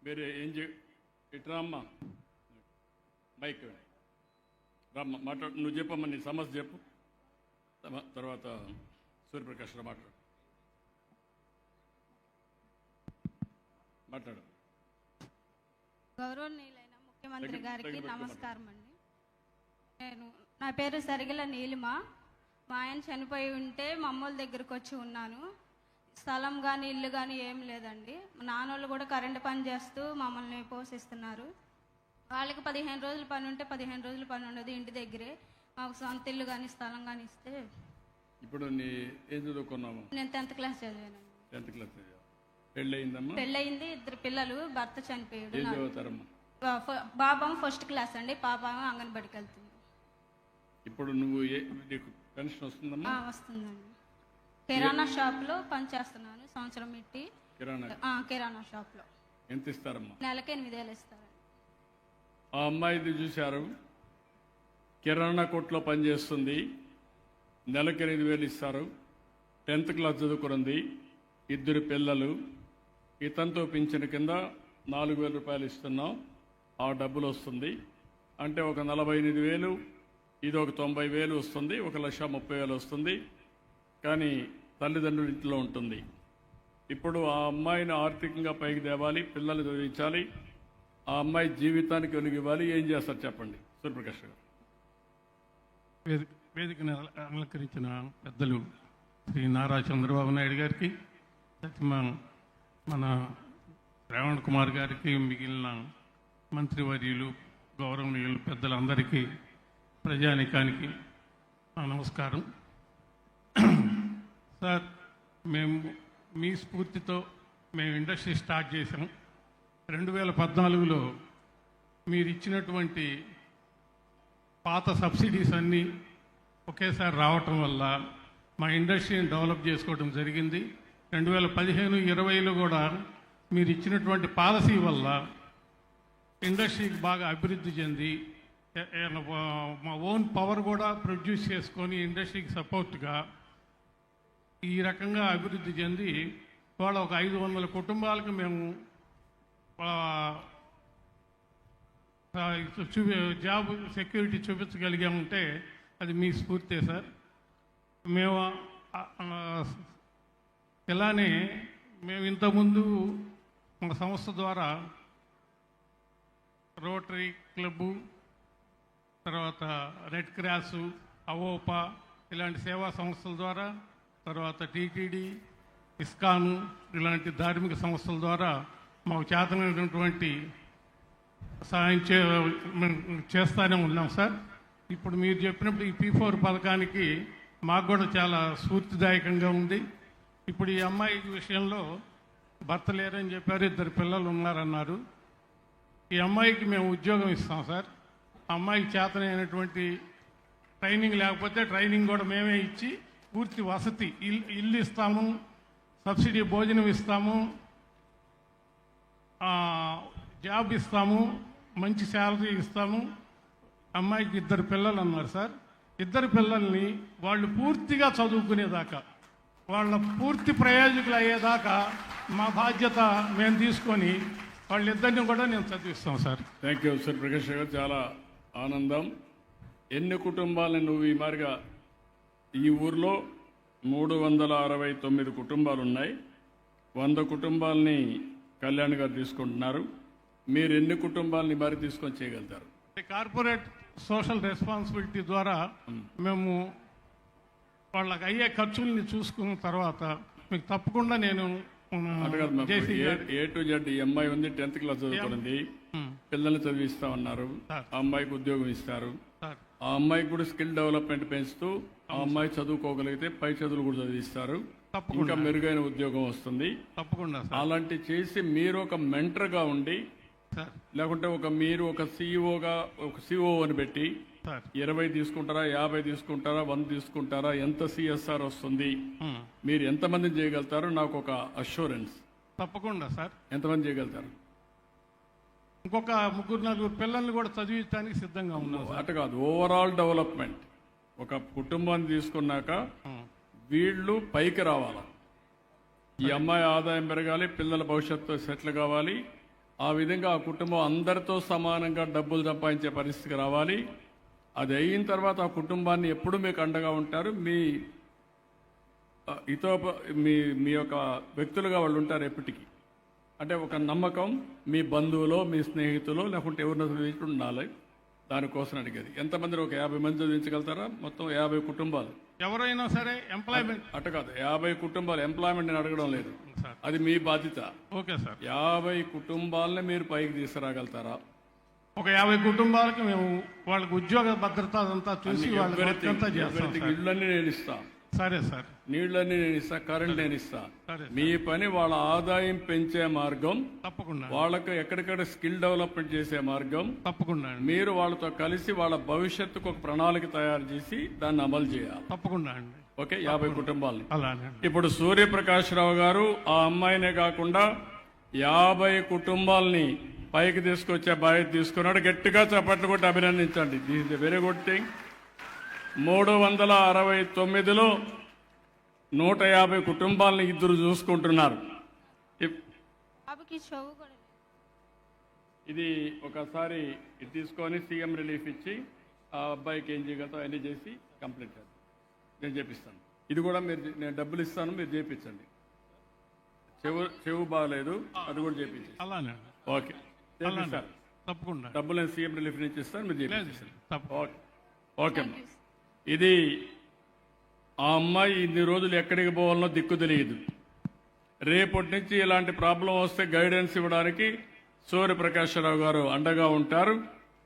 మీరు ఏం ఇట్రా అమ్మా, మైక్ రమ్మ, మాట్లాడు. నువ్వు చెప్పమ్మా, నీ సమస్య చెప్పు, తర్వాత సూర్యప్రకాశ్రావు మాట్లాడు. మాట్లాడు.
గౌరవనీయులైన ముఖ్యమంత్రి గారికి నమస్కారం అండి. నా పేరు సరిగల నీలిమ. మా ఆయన చనిపోయి ఉంటే మా అమ్మోళ్ళ దగ్గరకు వచ్చి ఉన్నాను. స్థలం కానీ ఇల్లు కానీ ఏం లేదండి. మా నాన్నోళ్ళు కూడా కరెంటు పని చేస్తూ మమ్మల్ని పోషిస్తున్నారు. వాళ్ళకి 15 రోజులు పని ఉంటే 15 రోజులు పని ఉండదు ఇంటి దగ్గరే. మాకు సొంత ఇల్లు కానీ స్థలం కానీ ఇస్తే.
ఇప్పుడు నీ ఏం చదువుకున్నాము?
నేను 10th క్లాస్ చదివానండి.
10th క్లాస్ చదివా. పెళ్ళయిందమ్మా?
పెళ్ళయింది, 2 పిల్లలు, భర్త చనిపోయాడు.
ఏం చదువుతారమ్మా?
బాబా 1st క్లాస్ అండి, పాప అంగన్వాడికి వెళ్తుంది.
ఇప్పుడు నువ్వు నీకు పెన్షన్ వస్తుందమ్మా?
వస్తుందండి. కిరాణా షాప్లో పనిచేస్తున్నాను, సంవత్సరం పెట్టి. కిరాణా షాప్లో.
ఎంత ఇస్తారమ్మా?
నెలకి 8,000 ఇస్తారండి.
ఆ అమ్మాయిది చూశారు, కిరాణా కొట్లో పనిచేస్తుంది, నెలకి 8,000 ఇస్తారు. 10th క్లాస్ చదువుకున్నది, 2 పిల్లలు. ఇతంతో పింఛను కింద 4,000 రూపాయలు ఇస్తున్నాం. ఆ డబ్బులు వస్తుంది అంటే ఒక 48,000, ఇది ఒక 90,000 వస్తుంది, 1,30,000 వస్తుంది. కానీ తల్లిదండ్రుల ఇంట్లో ఉంటుంది. ఇప్పుడు ఆ అమ్మాయిని ఆర్థికంగా పైకి తేవాలి, పిల్లలు చదివించాలి, ఆ అమ్మాయి జీవితానికి వెలుగు ఇవ్వాలి. ఏం చేస్తారు చెప్పండి సూర్యప్రకాష్ గారు?
వేదికను అలంకరించిన పెద్దలు శ్రీ నారా చంద్రబాబు నాయుడు గారికి, మన రేవంత్ కుమార్ గారికి, మిగిలిన మంత్రివర్యులు, గౌరవనీయులు పెద్దలందరికీ, ప్రజానికానికి నా నమస్కారం. సార్, మేము మీ స్ఫూర్తితో మేము ఇండస్ట్రీ స్టార్ట్ చేసాం. 2014లో మీరు ఇచ్చినటువంటి పాత సబ్సిడీస్ అన్నీ ఒకేసారి రావటం వల్ల మా ఇండస్ట్రీని డెవలప్ చేసుకోవడం జరిగింది. 2015-20లో కూడా మీరు ఇచ్చినటువంటి పాలసీ వల్ల ఇండస్ట్రీకి బాగా అభివృద్ధి చెంది మా ఓన్ పవర్ కూడా ప్రొడ్యూస్ చేసుకొని ఇండస్ట్రీకి సపోర్ట్గా ఈ రకంగా అభివృద్ధి చెంది వాళ్ళ ఒక 500 కుటుంబాలకు మేము జాబ్ సెక్యూరిటీ చూపించగలిగామంటే అది మీ స్ఫూర్తే సార్. మేము ఇలానే మేము ఇంతకుముందు మా సంస్థ ద్వారా రోటరీ క్లబ్బు, తర్వాత రెడ్ క్రాసు, అవోపా ఇలాంటి సేవా సంస్థల ద్వారా, తర్వాత టీటీడీ, ఇస్కాను ఇలాంటి ధార్మిక సంస్థల ద్వారా మాకు చేతనైనటువంటి సహాయం చేస్తూనే ఉన్నాం సార్. ఇప్పుడు మీరు చెప్పినప్పుడు ఈ P4 పథకానికి మాకు కూడా చాలా స్ఫూర్తిదాయకంగా ఉంది. ఇప్పుడు ఈ అమ్మాయి విషయంలో భర్త లేరని చెప్పారు, 2 పిల్లలు ఉన్నారన్నారు. ఈ అమ్మాయికి మేము ఉద్యోగం ఇస్తాం సార్. అమ్మాయికి చేతనైనటువంటి ట్రైనింగ్ లేకపోతే ట్రైనింగ్ కూడా మేమే ఇచ్చి పూర్తి వసతి ఇల్లు ఇస్తాము, సబ్సిడీ భోజనం ఇస్తాము, జాబ్ ఇస్తాము, మంచి శాలరీ ఇస్తాము. అమ్మాయికి 2 పిల్లలు అన్నారు సార్. 2 పిల్లల్ని వాళ్ళు పూర్తిగా చదువుకునేదాకా, వాళ్ళ పూర్తి ప్రయోజకులు అయ్యేదాకా మా బాధ్యత మేము తీసుకొని వాళ్ళిద్దరిని కూడా నేను చదివిస్తాం sir.
Thank you sir Prakash garu, చాలా ఆనందం. ఎన్ని కుటుంబాలని నువ్వు ఈ మారిగా ఈ ఊర్లో 369 కుటుంబాలు ఉన్నాయి. 100 కుటుంబాలని కళ్యాణ్ గారు తీసుకుంటున్నారు. మీరు ఎన్ని కుటుంబాలని మరి తీసుకొని చేయగలుగుతారు?
కార్పొరేట్ సోషల్ రెస్పాన్సిబిలిటీ ద్వారా మేము వాళ్ళకి అయ్యే ఖర్చుల్ని చూసుకున్న తర్వాత మీకు తప్పకుండా నేను
A to Z ఈ అమ్మాయి ఉంది, 10th క్లాస్ చదువుకుంది, పిల్లల్ని చదివిస్తా ఉన్నారు, ఆ అమ్మాయికి ఉద్యోగం ఇస్తారు. ఆ అమ్మాయికి కూడా స్కిల్ డెవలప్మెంట్ పెంచుతూ ఆ అమ్మాయి చదువుకోగలిగితే పై చదువులు కూడా చదివిస్తారు, ఇంకా మెరుగైన ఉద్యోగం వస్తుంది.
తప్పకుండా
అలాంటి చేసి మీరు ఒక మెంటర్గా ఉండి, లేకుంటే మీరు ఒక సిఇఓగా ఒక సిఇఓ అని పెట్టి 20 తీసుకుంటారా, 50 తీసుకుంటారా, 100 తీసుకుంటారా, ఎంత CSR వస్తుంది, మీరు ఎంతమందిని చేయగలుగుతారో నాకు ఒక అష్యూరెన్స్.
తప్పకుండా సార్.
ఎంతమంది చేయగలుగుతారు?
ఇంకొక 3-4 పిల్లల్ని కూడా చదివించడానికి సిద్ధంగా ఉన్నాం.
అటు కాదు, ఓవరాల్ డెవలప్మెంట్. ఒక కుటుంబాన్ని తీసుకున్నాక వీళ్ళు పైకి రావాలి, ఈ అమ్మాయి ఆదాయం పెరగాలి, పిల్లల భవిష్యత్తు సెటిల్ కావాలి, ఆ విధంగా ఆ కుటుంబం అందరితో సమానంగా డబ్బులు సంపాదించే పరిస్థితికి రావాలి. అది అయిన తర్వాత ఆ కుటుంబాన్ని ఎప్పుడు మీకు అండగా ఉంటారు, మీ యొక్క వ్యక్తులుగా వాళ్ళు ఉంటారు ఎప్పటికీ. అంటే ఒక నమ్మకం మీ బంధువులో, మీ స్నేహితులో, లేకుంటే ఎవరినో ఉండాలి. దానికోసం అడిగేది. ఎంతమంది? ఒక 50 మంది చదివించగలుగుతారా? మొత్తం 50 కుటుంబాలు
ఎవరైనా సరే ఎంప్లాయ్మెంట్.
అట్ట కాదు, 50 కుటుంబాలు ఎంప్లాయ్మెంట్ నేను అడగడం లేదు, అది మీ బాధ్యత.
Okay sir.
50 కుటుంబాలని మీరు పైకి తీసుకురాగలుగుతారా?
ఒక 50 కుటుంబాలకి మేము వాళ్ళకి ఉద్యోగ భద్రత అంతా చూసి
ఇళ్ళన్నీ నేను ఇస్తా.
సరే సార్.
నీళ్ళన్నీ నేను ఇస్తా, కరెంట్ నేను ఇస్తా. మీ పని వాళ్ళ ఆదాయం పెంచే మార్గం,
తప్పకుండా
వాళ్ళకు ఎక్కడికక్కడ స్కిల్ డెవలప్మెంట్ చేసే మార్గం,
తప్పకుండా
మీరు వాళ్ళతో కలిసి వాళ్ళ భవిష్యత్తుకు ఒక ప్రణాళిక తయారు చేసి దాన్ని అమలు చేయాలి.
తప్పకుండా అండి.
ఓకే, 50 కుటుంబాలని.
అలానే.
ఇప్పుడు సూర్యప్రకాష్ రావు గారు ఆ అమ్మాయినే కాకుండా 50 కుటుంబాలని పైకి తీసుకొచ్చే బాధ్యత తీసుకున్నాడు. గట్టిగా చప్పట్లు కొట్టి అభినందించండి. This is the very good thing. 369లో 150 కుటుంబాలని ఇద్దరు చూసుకుంటున్నారు. ఇది ఒకసారి ఇది తీసుకొని సీఎం రిలీఫ్ ఇచ్చి ఆ అబ్బాయికి ఏం చేయగలుగుతాం అన్నీ చేసి కంప్లీట్ చేద్దాం. నేను చేపిస్తాను. ఇది కూడా నేను డబ్బులు ఇస్తాను, మీరు చేయించండి. చెవు బాగాలేదు, అది కూడా చేయించి.
అలానే.
ఓకే,
తప్పకుండా
డబ్బులు నేను సీఎం రిలీఫ్ నుంచి ఇస్తాను, మీరు చేయించండి. ఓకే అమ్మా. ఇది ఆ అమ్మాయి ఇన్ని రోజులు ఎక్కడికి పోవాలనో దిక్కు తెలియదు. రేపటి నుంచి ఇలాంటి ప్రాబ్లం వస్తే గైడెన్స్ ఇవ్వడానికి సూర్యప్రకాశ్రావు గారు అండగా ఉంటారు.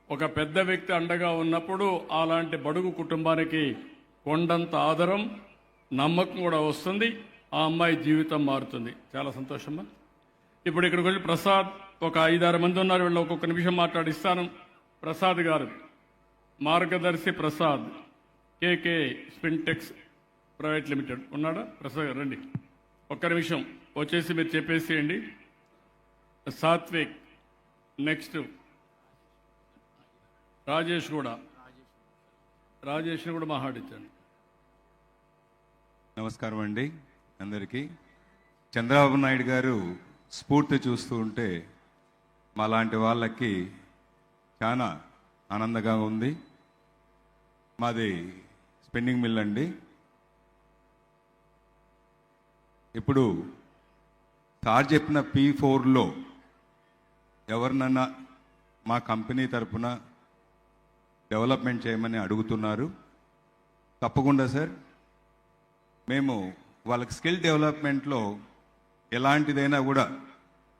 ఒక పెద్ద వ్యక్తి అండగా ఉన్నప్పుడు అలాంటి బడుగు కుటుంబానికి కొండంత ఆదరం, నమ్మకం కూడా వస్తుంది. ఆ అమ్మాయి జీవితం మారుతుంది. చాలా సంతోషమ్మా. ఇప్పుడు ఇక్కడికి వెళ్ళి ప్రసాద్, ఒక 5-6 మంది ఉన్నారు, వీళ్ళు ఒక్కొక్క నిమిషం మాట్లాడిస్తాను. ప్రసాద్ గారు, మార్గదర్శి ప్రసాద్, కేకే స్పిన్టెక్స్ ప్రైవేట్ లిమిటెడ్ ఉన్నాడా? ప్రసాద్ గారు రండి, ఒక్క నిమిషం వచ్చేసి మీరు చెప్పేసేయండి. సాత్విక్, నెక్స్ట్ రాజేష్ కూడా, రాజేష్ని కూడా మాట్లాడించండి.
నమస్కారం అండి అందరికీ. చంద్రబాబు నాయుడు గారు స్ఫూర్తి చూస్తూ ఉంటే మాలాంటి వాళ్ళకి చాలా ఆనందంగా ఉంది. మాది స్పిన్నింగ్ మిల్ అండి. ఇప్పుడు సార్ చెప్పిన P4లో ఎవరినన్నా మా కంపెనీ తరపున డెవలప్మెంట్ చేయమని అడుగుతున్నారు. తప్పకుండా సార్, మేము వాళ్ళకి స్కిల్ డెవలప్మెంట్లో ఎలాంటిదైనా కూడా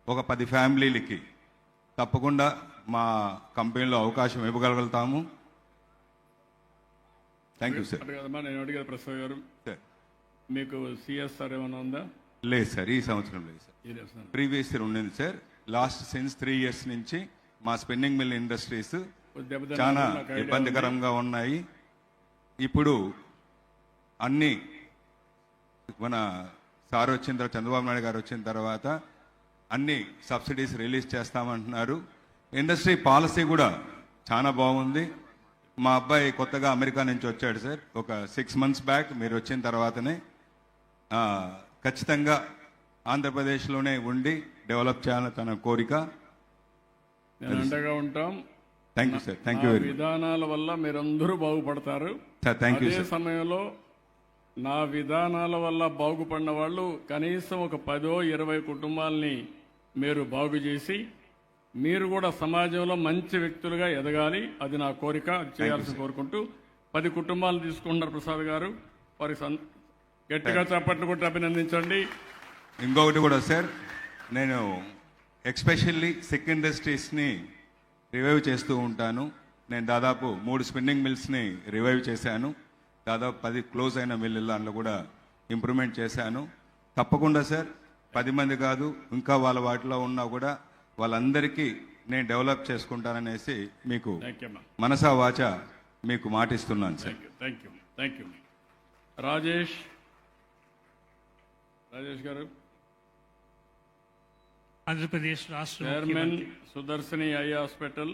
ఒక 10 ఫ్యామిలీలకి తప్పకుండా మా కంపెనీలో అవకాశం ఇవ్వగలుగుతాము. Thank you sir.
కదమ్మా నేను అడిగాను ప్రసాద్ గారు,
సార్
మీకు CSR ఏమైనా ఉందా?
లేదు సార్, ఈ సంవత్సరం లేదు సార్. ప్రీవియస్ ఇయర్ ఉండింది సార్. లాస్ట్ సిన్స్ 3 years నుంచి మా స్పిన్నింగ్ మిల్ ఇండస్ట్రీస్ చాలా ఇబ్బందికరంగా ఉన్నాయి. ఇప్పుడు అన్ని మన సార్ వచ్చిన తర్వాత, చంద్రబాబు నాయుడు గారు వచ్చిన తర్వాత అన్ని సబ్సిడీస్ రిలీజ్ చేస్తామంటున్నారు. ఇండస్ట్రీ పాలసీ కూడా చాలా బాగుంది. మా అబ్బాయి కొత్తగా అమెరికా నుంచి వచ్చాడు సార్, ఒక 6 months బ్యాక్. మీరు వచ్చిన తర్వాతనే ఖచ్చితంగా ఆంధ్రప్రదేశ్లోనే ఉండి డెవలప్ చేయాలని తన కోరిక.
నేను అండగా ఉంటాం.
Thank you sir. Thank you very much.
విధానాల వల్ల మీరందరూ బాగుపడతారు
సార్. థ్యాంక్ యూ
అదే
సార్.
సమయంలో నా విధానాల వల్ల బాగుపడిన వాళ్ళు కనీసం ఒక 10-20 కుటుంబాలని మీరు బాగు చేసి మీరు కూడా సమాజంలో మంచి వ్యక్తులుగా ఎదగాలి. అది నా కోరిక, అది చేయాల్సి కోరుకుంటూ 10 కుటుంబాలు తీసుకుంటున్నారు ప్రసాద్ గారు. వారికి గట్టిగా చప్పట్లు కొట్టి అభినందించండి.
ఇంకొకటి కూడా సార్, నేను ఎక్స్పెషల్లీ సిక్ ఇండస్ట్రీస్ని రివైవ్ చేస్తూ ఉంటాను. నేను దాదాపు 3 స్పిన్నింగ్ మిల్స్ని రివైవ్ చేశాను. దాదాపు 10 క్లోజ్ అయిన మిల్లు దాంట్లో కూడా ఇంప్రూవ్మెంట్ చేశాను. తప్పకుండా సార్, 10 మంది కాదు ఇంకా వాళ్ళ వాటిలో ఉన్నా కూడా వాళ్ళందరికీ నేను డెవలప్ చేసుకుంటాననేసి మీకు మనసా వాచ మీకు మాటిస్తున్నాను సార్.
Thank you. రాజేష్ గారు,
ఆంధ్రప్రదేశ్ రాష్ట్ర
చైర్మన్ సుదర్శని ఐ హాస్పిటల్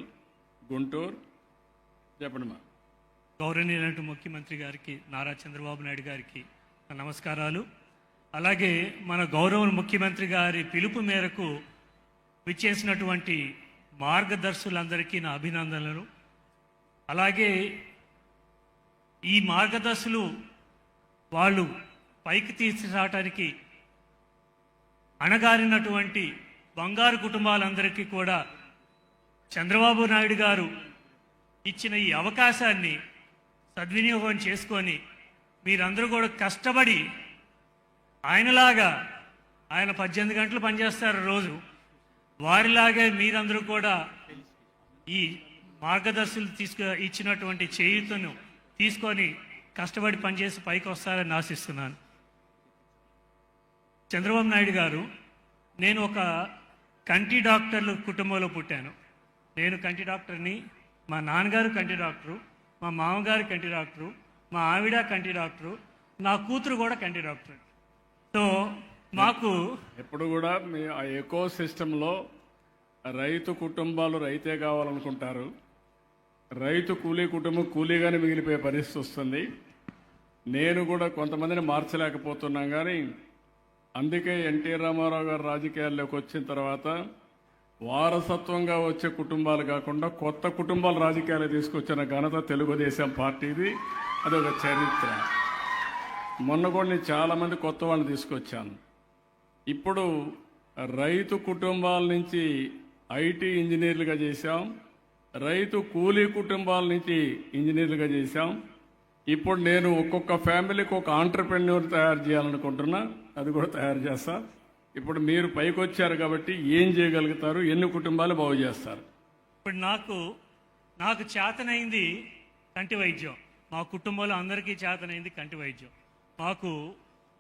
గుంటూరు. చెప్పండి మా.
గౌరవనీయులైన ముఖ్యమంత్రి గారికి, నారా చంద్రబాబు నాయుడు గారికి నా నమస్కారాలు. అలాగే మన గౌరవ ముఖ్యమంత్రి గారి పిలుపు మేరకు విచ్చేసినటువంటి మార్గదర్శులందరికీ నా అభినందనలు. అలాగే ఈ మార్గదర్శులు వాళ్ళు పైకి తీసుకురావటానికి అణగారినటువంటి బంగారు కుటుంబాలందరికీ కూడా చంద్రబాబు నాయుడు గారు ఇచ్చిన ఈ అవకాశాన్ని సద్వినియోగం చేసుకొని మీరందరూ కూడా కష్టపడి ఆయనలాగా, ఆయన 18 గంటలు పనిచేస్తారు రోజు, వారిలాగే మీరందరూ కూడా ఈ మార్గదర్శులు ఇచ్చినటువంటి చేయూతను తీసుకొని కష్టపడి పనిచేసి పైకి వస్తారని ఆశిస్తున్నాను. చంద్రబాబు నాయుడు గారు, నేను ఒక కంటి డాక్టర్ల కుటుంబంలో పుట్టాను. నేను కంటి డాక్టర్ని. మా నాన్నగారు కంటి డాక్టరు, మా మామగారు కంటి డాక్టరు, మా ఆవిడ కంటి డాక్టరు, నా కూతురు కూడా కంటి డాక్టర్. సో మాకు
ఎప్పుడు కూడా మీ ఆ ఎకో సిస్టంలో రైతు కుటుంబాలు రైతే కావాలనుకుంటారు. రైతు కూలీ కుటుంబం కూలీగానే మిగిలిపోయే పరిస్థితి వస్తుంది. నేను కూడా కొంతమందిని మార్చలేకపోతున్నాం. కానీ అందుకే ఎన్టీ రామారావు గారు రాజకీయాల్లోకి వచ్చిన తర్వాత వారసత్వంగా వచ్చే కుటుంబాలు కాకుండా కొత్త కుటుంబాలు రాజకీయాలు తీసుకొచ్చిన ఘనత తెలుగుదేశం పార్టీది. అదొక చరిత్ర. మొన్న కూడా నేను చాలామంది కొత్త వాళ్ళని తీసుకొచ్చాను. ఇప్పుడు రైతు కుటుంబాల నుంచి ఐటీ ఇంజనీర్లుగా చేశాం, రైతు కూలీ కుటుంబాల నుంచి ఇంజనీర్లుగా చేశాం. ఇప్పుడు నేను ఒక్కొక్క ఫ్యామిలీకి ఒక ఆంటర్ప్రెన్యూర్ తయారు చేయాలనుకుంటున్నా, అది కూడా తయారు చేస్తా. ఇప్పుడు మీరు పైకి వచ్చారు కాబట్టి ఏం చేయగలుగుతారు, ఎన్ని కుటుంబాలు బాగు చేస్తారు?
ఇప్పుడు నాకు చేతనైంది కంటి వైద్యం. మా కుటుంబంలో అందరికీ చేతనైంది కంటి వైద్యం. మాకు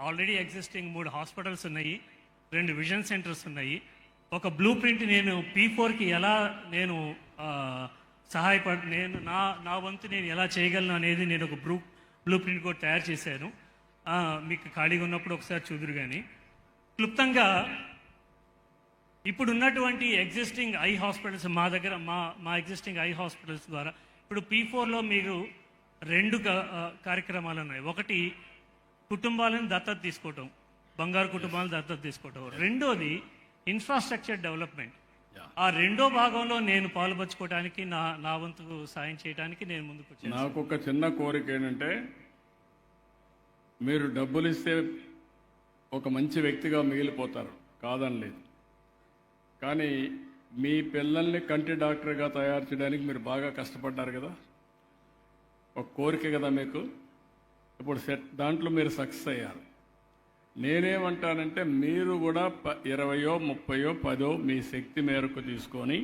ఆల్రెడీ ఎగ్జిస్టింగ్ 3 హాస్పిటల్స్ ఉన్నాయి, 2 విజన్ సెంటర్స్ ఉన్నాయి. ఒక బ్లూ ప్రింట్ నేను P4కి ఎలా నేను నేను నా వంతు నేను ఎలా చేయగలను అనేది నేను ఒక బ్లూ ప్రింట్ కూడా తయారు చేశాను. మీకు ఖాళీగా ఉన్నప్పుడు ఒకసారి చూదురు కానీ క్లుప్తంగా ఇప్పుడు ఉన్నటువంటి ఎగ్జిస్టింగ్ ఐ హాస్పిటల్స్ మా దగ్గర మా ఎగ్జిస్టింగ్ ఐ హాస్పిటల్స్ ద్వారా ఇప్పుడు P4లో మీరు 2 కార్యక్రమాలు ఉన్నాయి. ఒకటి కుటుంబాలను దత్తత తీసుకోవటం, బంగారు కుటుంబాలను దత్తత తీసుకోవటం. రెండోది ఇన్ఫ్రాస్ట్రక్చర్ డెవలప్మెంట్. ఆ రెండో భాగంలో నేను పాలుపంచుకోవడానికి నా వంతు సాయం చేయడానికి నేను ముందుకు వచ్చాను.
నాకు ఒక చిన్న కోరిక ఏంటంటే, మీరు డబ్బులు ఇస్తే ఒక మంచి వ్యక్తిగా మిగిలిపోతారు, కాదని లేదు. కానీ మీ పిల్లల్ని కంటి డాక్టర్గా తయారు చేయడానికి మీరు బాగా కష్టపడ్డారు కదా, ఒక కోరిక కదా మీకు. ఇప్పుడు దాంట్లో మీరు సక్సెస్ అయ్యారు. నేనేమంటానంటే, మీరు కూడా 20, 30, 10 మీ శక్తి మేరకు తీసుకొని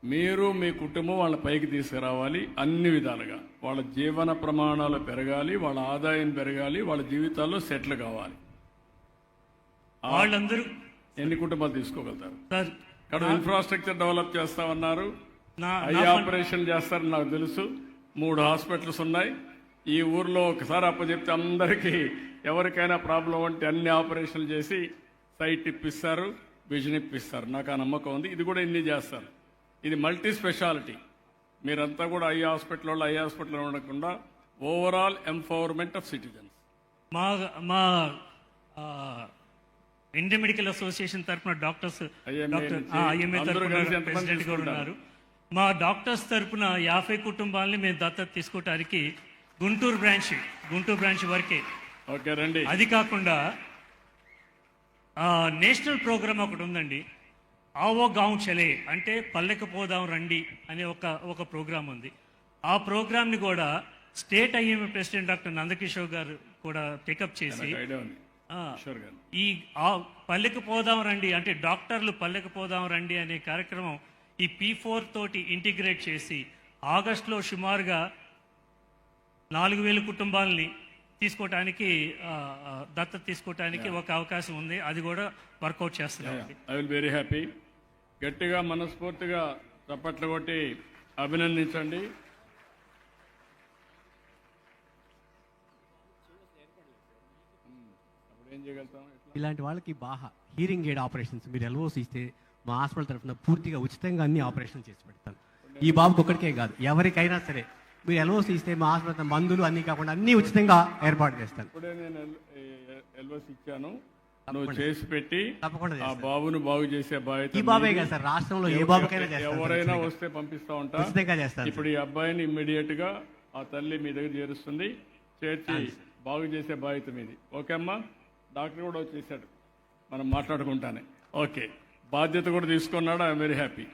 మీరు మీ కుటుంబం వాళ్ళ పైకి తీసుకురావాలి. అన్ని విధాలుగా వాళ్ళ జీవన ప్రమాణాలు పెరగాలి, వాళ్ళ ఆదాయం పెరగాలి, వాళ్ళ జీవితాల్లో సెటిల్ కావాలి.
వాళ్ళందరూ
ఎన్ని కుటుంబాలు తీసుకోగలుగుతారు?
సార్
ఇక్కడ ఇన్ఫ్రాస్ట్రక్చర్ డెవలప్ చేస్తామన్నారు, ఐ ఆపరేషన్ చేస్తారని నాకు తెలుసు. 3 హాస్పిటల్స్ ఉన్నాయి. ఈ ఊర్లో ఒకసారి అప్పచెప్తే అందరికీ ఎవరికైనా ప్రాబ్లం ఉంటే అన్ని ఆపరేషన్లు చేసి సైట్ ఇప్పిస్తారు, విజన్ ఇప్పిస్తారు. నాకు ఆ నమ్మకం ఉంది. ఇది కూడా ఇన్ని చేస్తారు. ఇది మల్టీ స్పెషాలిటీ. మీరంతా కూడా ఐ హాస్పిటల్లో ఉండకుండా ఓవరాల్ ఎంపవర్మెంట్ ఆఫ్ సిటిజన్స్.
మా ఇండియన్ మెడికల్ అసోసియేషన్ తరఫున డాక్టర్స్ ఐఎంఏ తరఫున ప్రెసిడెంట్ కూడా ఉన్నారు. మా డాక్టర్స్ తరఫున 50 కుటుంబాలని మేము దత్తత తీసుకోవటానికి గుంటూరు బ్రాంచ్ వరకే.
ఓకే రండి.
అది కాకుండా నేషనల్ ప్రోగ్రామ్ ఒకటి ఉందండి, ఆవో గాంవ్ చలే, అంటే పల్లెకు పోదాం రండి అనే ఒక ప్రోగ్రామ్ ఉంది. ఆ ప్రోగ్రామ్ని కూడా state IMA president doctor Nandakishore గారు కూడా టేకప్ చేసి ఈ పల్లెకు పోదాం రండి అంటే డాక్టర్లు పల్లెకు పోదాం రండి అనే కార్యక్రమం ఈ P4 తోటి ఇంటిగ్రేట్ చేసి ఆగస్టులో సుమారుగా 4,000 కుటుంబాలని తీసుకోవటానికి దత్తత తీసుకోవటానికి ఒక అవకాశం ఉంది. అది కూడా వర్కౌట్ చేస్తున్నాం.
I will very happy. గట్టిగా మనస్ఫూర్తిగా చప్పట్లు కొట్టి అభినందించండి.
ఇలాంటి వాళ్ళకి బాగా హీరింగ్ ఎయిడ్ ఆపరేషన్స్ మీరు ఎల్ఓసి ఇస్తే మా హాస్పిటల్ తరఫున పూర్తిగా ఉచితంగా అన్ని ఆపరేషన్లు చేసి పెడతాను. ఈ బాబుకి ఒక్కడికే కాదు, ఎవరికైనా సరే మీరు ఎల్ఓసి ఇస్తే మా హాస్పిటల్ మందులు అన్ని కాకుండా అన్ని ఉచితంగా ఏర్పాటు చేస్తాను.
ఇప్పుడే నేను ఎల్ఓసి ఇచ్చాను, నువ్వు చేసి పెట్టి
తప్పకుండా
ఆ బాబును బాగు చేసే బాధ్యత
ఈ బాబే కాదు సార్, రాష్ట్రంలో ఏ బాబుకైనా చేస్తాను.
ఎవరైనా వస్తే పంపిస్తా ఉంటా,
ఉచితంగా చేస్తాను.
ఇప్పుడు ఈ అబ్బాయిని ఇమ్మీడియట్ గా ఆ తల్లి మీ దగ్గర చేరుస్తుంది, చేర్చి బాగు చేసే బాధ్యత మీది. ఓకే అమ్మా, డాక్టర్ కూడా వచ్చేసాడు, మనం మాట్లాడుకుంటానే. ఓకే, బాధ్యత కూడా తీసుకున్నాడు. I'm very happy.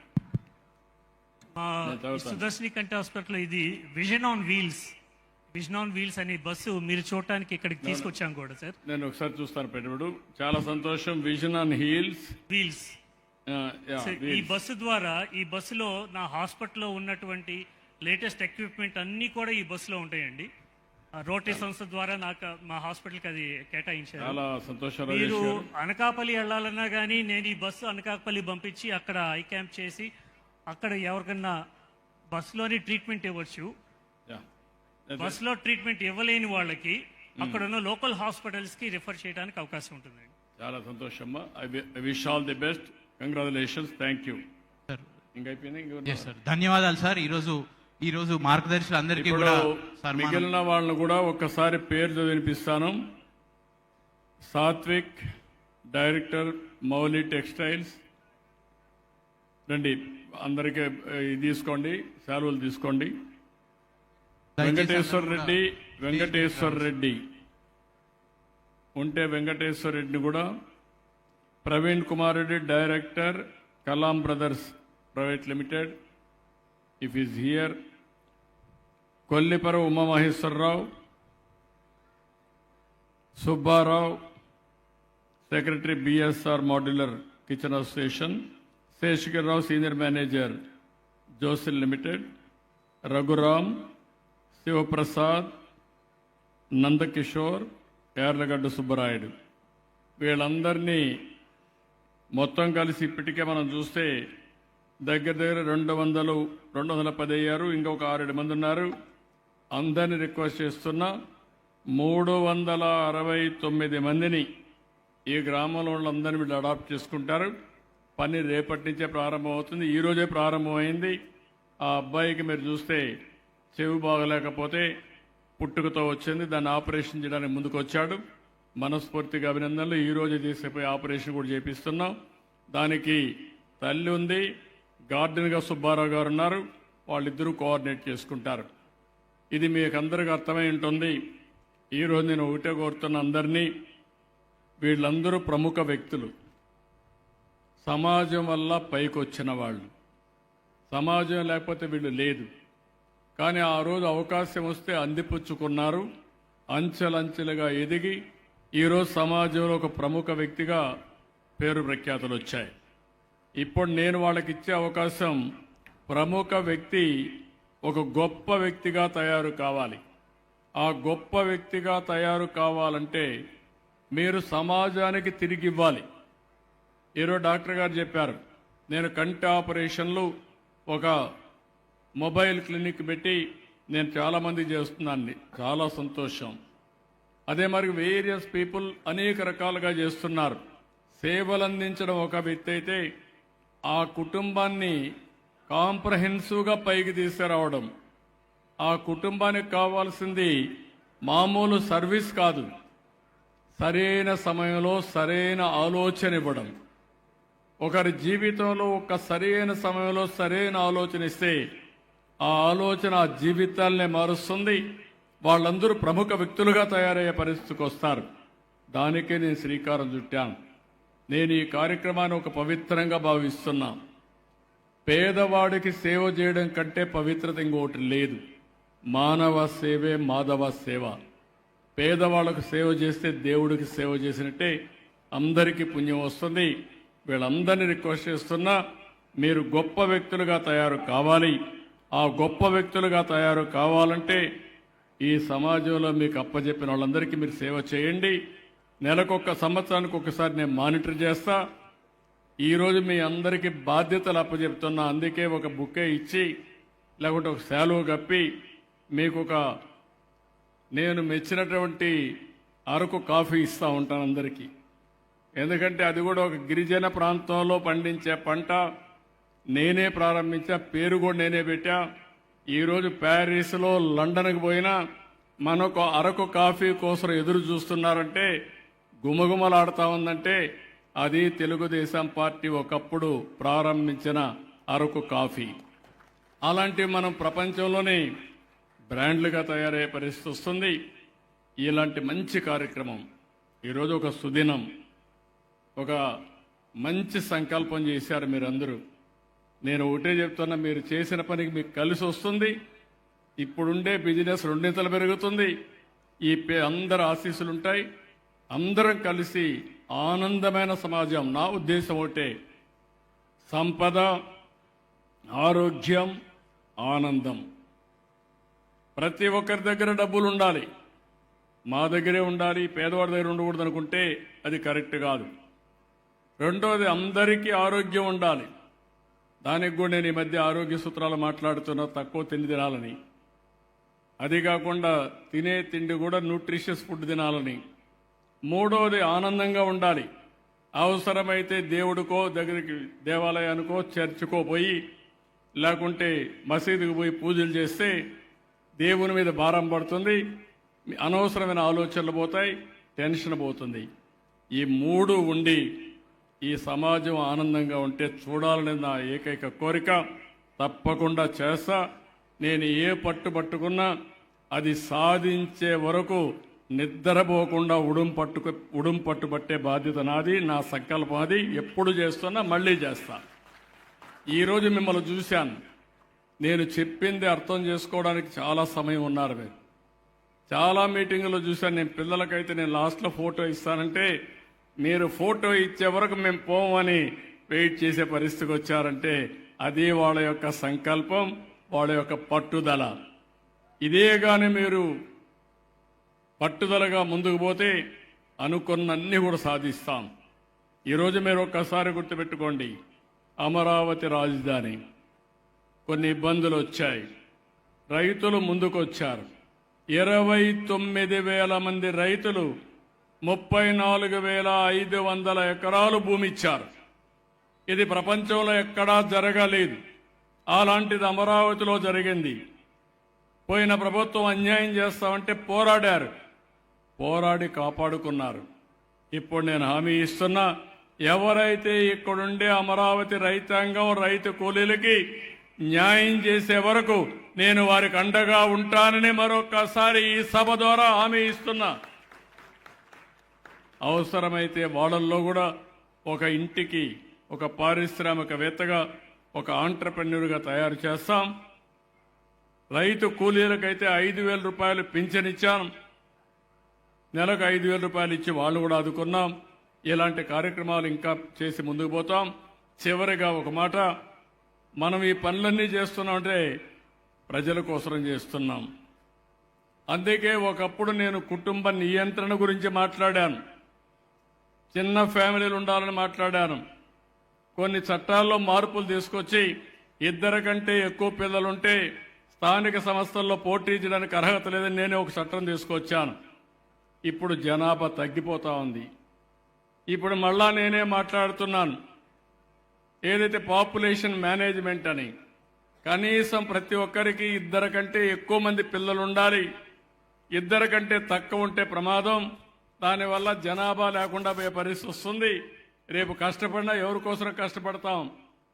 సుదర్శిని కంటి హాస్పిటల్ ఇది విజన్ ఆన్ వీల్స్ అనే బస్సు మీరు చూడటానికి ఇక్కడికి తీసుకొచ్చాం కూడా సార్.
నేను ఒకసారి చూస్తాను పెట్టుబడు. చాలా సంతోషం. Vision on wheels.
ఈ బస్సు ద్వారా ఈ బస్సులో నా హాస్పిటల్లో ఉన్నటువంటి లేటెస్ట్ ఎక్విప్మెంట్ అన్నీ కూడా ఈ బస్సులో ఉంటాయండి. రోటరీ సంస్థ ద్వారా నాకు మా హాస్పిటల్కి అది కేటాయించారు.
చాలా సంతోషం.
మీరు అనకాపల్లి వెళ్ళాలన్నా కానీ నేను ఈ బస్సు అనకాపల్లి పంపించి అక్కడ ఐ క్యాంప్ చేసి అక్కడ ఎవరికన్నా బస్సులోని ట్రీట్మెంట్ ఇవ్వచ్చు. బస్సులో ట్రీట్మెంట్ ఇవ్వలేని వాళ్ళకి అక్కడ ఉన్న లోకల్ హాస్పిటల్స్కి రిఫర్ చేయడానికి అవకాశం ఉంటుంది.
చాలా సంతోషం అమ్మా. I wish all the best. Congratulations. Thank you
sir.
ఇంకా
ధన్యవాదాలు సార్. ఈరోజు మార్గదర్శులు అందరికీ కూడా
మిగిలిన వాళ్ళని కూడా ఒక్కసారి పేరు వినిపిస్తాను. Satvik, director Mouli textiles. రండి, అందరికీ తీసుకోండి, సెలవులు తీసుకోండి. వెంకటేశ్వర రెడ్డి ఉంటే వెంకటేశ్వర రెడ్డిని కూడా. Praveen Kumar Reddy, director Kalam brothers private limited, if is here. Kollipara Umamaheswararao, Subbarao, secretary BSR modular kitchen association. Seshagirirao, senior manager Jocil limited. Raghuram, Sivaprasad, Nandakishore, Yarlagadda Subbarayudu. వీళ్ళందరినీ మొత్తం కలిసి ఇప్పటికే మనం చూస్తే దగ్గర 210 అయ్యారు. ఇంకొక 6-7 మంది ఉన్నారు. అందరినీ రిక్వెస్ట్ చేస్తున్నా, 369 మందిని ఈ గ్రామంలో వాళ్ళందరినీ వీళ్ళు అడాప్ట్ చేసుకుంటారు. పని రేపటి నుంచే ప్రారంభమవుతుంది. ఈరోజే ప్రారంభమైంది. ఆ అబ్బాయికి మీరు చూస్తే చెవి బాగలేకపోతే పుట్టుకతో వచ్చింది. దాన్ని ఆపరేషన్ చేయడానికి ముందుకు వచ్చాడు. మనస్ఫూర్తిగా అభినందనలు. ఈరోజు చేసేపోయి ఆపరేషన్ కూడా చేపిస్తున్నాం. దానికి తల్లి ఉంది, గార్డెన్గా సుబ్బారావు గారు ఉన్నారు. వాళ్ళిద్దరూ కోఆర్డినేట్ చేసుకుంటారు. ఇది మీకు అందరికీ అర్థమై ఉంటుంది. ఈరోజు నేను ఒకటే కోరుతున్న అందరినీ, వీళ్ళందరూ ప్రముఖ వ్యక్తులు, సమాజం వల్ల పైకి వచ్చిన వాళ్ళు. సమాజం లేకపోతే వీళ్ళు లేదు. కానీ ఆ రోజు అవకాశం వస్తే అందిపుచ్చుకున్నారు. అంచెలంచెలుగా ఎదిగి ఈరోజు సమాజంలో ఒక ప్రముఖ వ్యక్తిగా పేరు ప్రఖ్యాతులు వచ్చాయి. ఇప్పుడు నేను వాళ్ళకి ఇచ్చే అవకాశం, ప్రముఖ వ్యక్తి ఒక గొప్ప వ్యక్తిగా తయారు కావాలి. ఆ గొప్ప వ్యక్తిగా తయారు కావాలంటే మీరు సమాజానికి తిరిగి ఇవ్వాలి. ఈరోజు డాక్టర్ గారు చెప్పారు, నేను కంటి ఆపరేషన్లు ఒక మొబైల్ క్లినిక్ పెట్టి నేను చాలామంది చేస్తున్నాను. చాలా సంతోషం. అదే మరి వేరియస్ పీపుల్ అనేక రకాలుగా చేస్తున్నారు. సేవలు అందించడం ఒక వ్యక్తి అయితే, ఆ కుటుంబాన్ని కాంప్రహెన్సివ్గా పైకి తీసుకురావడం, ఆ కుటుంబానికి కావాల్సింది మామూలు సర్వీస్ కాదు, సరైన సమయంలో సరైన ఆలోచన ఇవ్వడం. ఒకరి జీవితంలో ఒక సరైన సమయంలో సరైన ఆలోచన ఇస్తే ఆ ఆలోచన ఆ జీవితాలనే మారుస్తుంది. వాళ్ళందరూ ప్రముఖ వ్యక్తులుగా తయారయ్యే పరిస్థితికి వస్తారు. దానికే నేను శ్రీకారం చుట్టాను. నేను ఈ కార్యక్రమాన్ని ఒక పవిత్రంగా భావిస్తున్నా. పేదవాడికి సేవ చేయడం కంటే పవిత్రత ఇంకొకటి లేదు. మానవ సేవే మాధవ సేవ. పేదవాళ్లకు సేవ చేస్తే దేవుడికి సేవ చేసినట్టే అందరికీ పుణ్యం వస్తుంది. వీళ్ళందరినీ రిక్వెస్ట్ చేస్తున్నా, మీరు గొప్ప వ్యక్తులుగా తయారు కావాలి. ఆ గొప్ప వ్యక్తులుగా తయారు కావాలంటే ఈ సమాజంలో మీకు అప్పచెప్పిన వాళ్ళందరికీ మీరు సేవ చేయండి. నెలకొక సంవత్సరానికి ఒకసారి నేను మానిటర్ చేస్తా. ఈరోజు మీ అందరికీ బాధ్యతలు అప్పచెప్తున్నా. అందుకే ఒక బుక్కే ఇచ్చి, లేకుంటే ఒక శాలువ కప్పి, మీకు ఒక నేను మెచ్చినటువంటి అరకు కాఫీ ఇస్తూ ఉంటాను అందరికీ. ఎందుకంటే అది కూడా ఒక గిరిజన ప్రాంతంలో పండించే పంట. నేనే ప్రారంభించా, పేరు కూడా నేనే పెట్టా. ఈరోజు ప్యారిస్లో, లండన్కి పోయినా మనకు అరకు కాఫీ కోసం ఎదురు చూస్తున్నారంటే, గుమగుమలాడుతూ ఉందంటే అది తెలుగుదేశం పార్టీ ఒకప్పుడు ప్రారంభించిన అరకు కాఫీ. అలాంటివి మనం ప్రపంచంలోనే బ్రాండ్లుగా తయారయ్యే పరిస్థితి వస్తుంది. ఇలాంటి మంచి కార్యక్రమం ఈరోజు ఒక సుదినం, ఒక మంచి సంకల్పం చేశారు మీరందరూ. నేను ఒకటే చెప్తున్నా, మీరు చేసిన పనికి మీకు కలిసి వస్తుంది. ఇప్పుడుండే బిజినెస్ రెండింతలు పెరుగుతుంది. ఈ అందరి ఆశీస్సులు ఉంటాయి. అందరం కలిసి ఆనందమైన సమాజం. నా ఉద్దేశం ఒకటే, సంపద, ఆరోగ్యం, ఆనందం. ప్రతి ఒక్కరి దగ్గర డబ్బులు ఉండాలి. మా దగ్గరే ఉండాలి, పేదవాడి దగ్గర ఉండకూడదు అనుకుంటే అది కరెక్ట్ కాదు. రెండోది, అందరికీ ఆరోగ్యం ఉండాలి. దానికి కూడా నేను ఈ మధ్య ఆరోగ్య సూత్రాలు మాట్లాడుతున్నా, తక్కువ తిండి తినాలని. అది కాకుండా తినే తిండి కూడా న్యూట్రిషియస్ ఫుడ్ తినాలని. మూడోది, ఆనందంగా ఉండాలి. అవసరమైతే దేవుడికో దగ్గరికి, దేవాలయానికో చర్చికో పోయి, లేకుంటే మసీదుకు పోయి పూజలు చేస్తే దేవుని మీద భారం పడుతుంది, అనవసరమైన ఆలోచనలు పోతాయి, టెన్షన్ పోతుంది. ఈ మూడు ఉండి ఈ సమాజం ఆనందంగా ఉంటే చూడాలని నా ఏకైక కోరిక. తప్పకుండా చేస్తా. నేను ఏ పట్టుకున్నా అది సాధించే వరకు నిద్రపోకుండా ఉడుం పట్టుబట్టే బాధ్యత నాది. నా సంకల్పం అది. ఎప్పుడు చేస్తున్నా, మళ్ళీ చేస్తా. ఈరోజు మిమ్మల్ని చూశాను. నేను చెప్పింది అర్థం చేసుకోవడానికి చాలా సమయం ఉన్నారు మీరు. చాలా మీటింగులు చూశాను. నేను పిల్లలకైతే నేను లాస్ట్లో ఫోటో ఇస్తానంటే, మీరు ఫోటో ఇచ్చే వరకు మేము పోమని వెయిట్ చేసే పరిస్థితికి వచ్చారంటే అది వాళ్ళ యొక్క సంకల్పం, వాళ్ళ యొక్క పట్టుదల. ఇదే కానీ మీరు పట్టుదలగా ముందుకు పోతే అనుకున్నన్ని కూడా సాధిస్తాం. ఈరోజు మీరు ఒక్కసారి గుర్తుపెట్టుకోండి, అమరావతి రాజధాని కొన్ని ఇబ్బందులు వచ్చాయి. రైతులు ముందుకు వచ్చారు. 29,000 మంది రైతులు 34,500 ఎకరాలు భూమి ఇచ్చారు. ఇది ప్రపంచంలో ఎక్కడా జరగలేదు. అలాంటిది అమరావతిలో జరిగింది. పోయిన ప్రభుత్వం అన్యాయం చేస్తామంటే పోరాడారు, పోరాడి కాపాడుకున్నారు. ఇప్పుడు నేను హామీ ఇస్తున్నా, ఎవరైతే ఇక్కడుండే అమరావతి రైతాంగం, రైతు కూలీలకి న్యాయం చేసే వరకు నేను వారికి అండగా ఉంటానని మరొకసారి ఈ సభ ద్వారా హామీ ఇస్తున్నా. అవసరమైతే వాళ్ళల్లో కూడా ఒక ఇంటికి ఒక పారిశ్రామికవేత్తగా, ఒక ఆంట్రప్రెన్యూర్గా తయారు చేస్తాం. రైతు కూలీలకైతే 5,000 రూపాయలు పింఛన్ ఇచ్చాం. నెలకు 5,000 రూపాయలు ఇచ్చి వాళ్ళు కూడా ఆదుకున్నాం. ఇలాంటి కార్యక్రమాలు ఇంకా చేసి ముందుకు పోతాం. చివరిగా ఒక మాట, మనం ఈ పనులన్నీ చేస్తున్నామంటే ప్రజల కోసం చేస్తున్నాం. అందుకే ఒకప్పుడు నేను కుటుంబ నియంత్రణ గురించి మాట్లాడాను, చిన్న ఫ్యామిలీలు ఉండాలని మాట్లాడాను. కొన్ని చట్టాల్లో మార్పులు తీసుకొచ్చి 2 కంటే ఎక్కువ పిల్లలుంటే స్థానిక సంస్థల్లో పోటీ చేయడానికి అర్హత లేదని నేనే ఒక చట్టం తీసుకొచ్చాను. ఇప్పుడు జనాభా తగ్గిపోతా ఉంది. ఇప్పుడు మళ్ళా నేనే మాట్లాడుతున్నాను, ఏదైతే పాపులేషన్ మేనేజ్మెంట్ అని, కనీసం ప్రతి ఒక్కరికి 2 కంటే ఎక్కువ మంది పిల్లలు ఉండాలి. 2 కంటే తక్కువ ఉంటే ప్రమాదం. దానివల్ల జనాభా లేకుండా పోయే పరిస్థితి వస్తుంది. రేపు కష్టపడినా ఎవరి కోసం కష్టపడతాం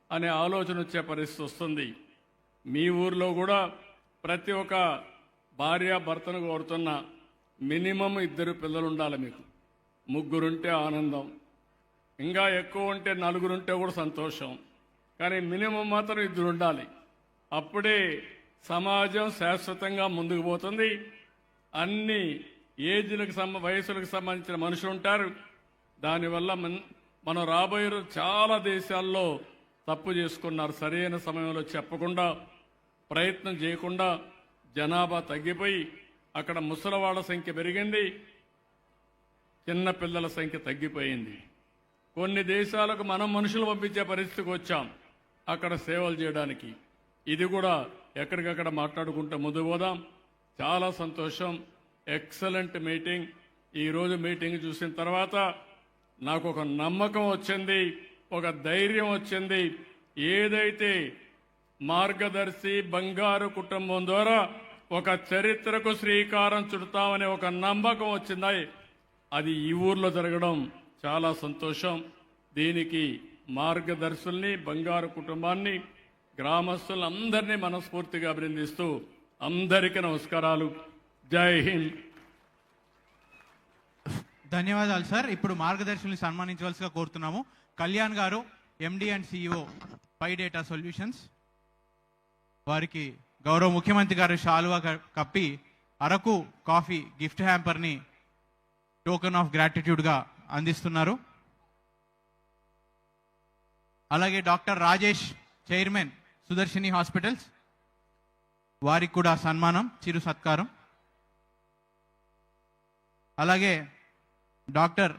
అనే ఆలోచన వచ్చే పరిస్థితి వస్తుంది. మీ ఊర్లో కూడా ప్రతి ఒక్క భార్య భర్తను కోరుతున్నా, మినిమం 2 పిల్లలు ఉండాలి. మీకు 3 ఉంటే ఆనందం, ఇంకా ఎక్కువ ఉంటే 4 ఉంటే కూడా సంతోషం. కానీ మినిమం మాత్రం 2 ఉండాలి. అప్పుడే సమాజం శాశ్వతంగా ముందుకు పోతుంది. అన్ని ఏజ్లకు వయసులకు సంబంధించిన మనుషులు ఉంటారు. దానివల్ల మనం రాబోయే రోజు చాలా దేశాల్లో తప్పు చేసుకున్నారు. సరైన సమయంలో చెప్పకుండా, ప్రయత్నం చేయకుండా జనాభా తగ్గిపోయి అక్కడ ముసలివాళ్ల సంఖ్య పెరిగింది, చిన్న పిల్లల సంఖ్య తగ్గిపోయింది. కొన్ని దేశాలకు మనం మనుషులు పంపించే పరిస్థితికి వచ్చాం అక్కడ సేవలు చేయడానికి. ఇది కూడా ఎక్కడికక్కడ మాట్లాడుకుంటూ ముందుకు పోదాం. చాలా సంతోషం. Excellent meeting. ఈరోజు మీటింగ్ చూసిన తర్వాత నాకు ఒక నమ్మకం వచ్చింది, ఒక ధైర్యం వచ్చింది. ఏదైతే మార్గదర్శి బంగారు కుటుంబం ద్వారా ఒక చరిత్రకు శ్రీకారం చుడతామనే ఒక నమ్మకం వచ్చింది, అది ఈ ఊర్లో జరగడం చాలా సంతోషం. దీనికి మార్గదర్శుల్ని, బంగారు కుటుంబాన్ని, గ్రామస్తులందరినీ మనస్ఫూర్తిగా అభినందిస్తూ అందరికీ నమస్కారాలు. జై హింద్.
ధన్యవాదాలు సార్. ఇప్పుడు మార్గదర్శుల్ని సన్మానించవలసిగా కోరుతున్నాము. Kalyan garu, MD and CEO pi data solutions, వారికి గౌరవ ముఖ్యమంత్రి గారు షాలువా కప్పి అరకు కాఫీ గిఫ్ట్ హ్యాంపర్ని టోకెన్ ఆఫ్ గ్రాటిట్యూడ్గా అందిస్తున్నారు. అలాగే doctor Rajesh, chairman Sudarshini hospitals, వారికి కూడా సన్మానం, చిరు సత్కారం. అలాగే డాక్టర్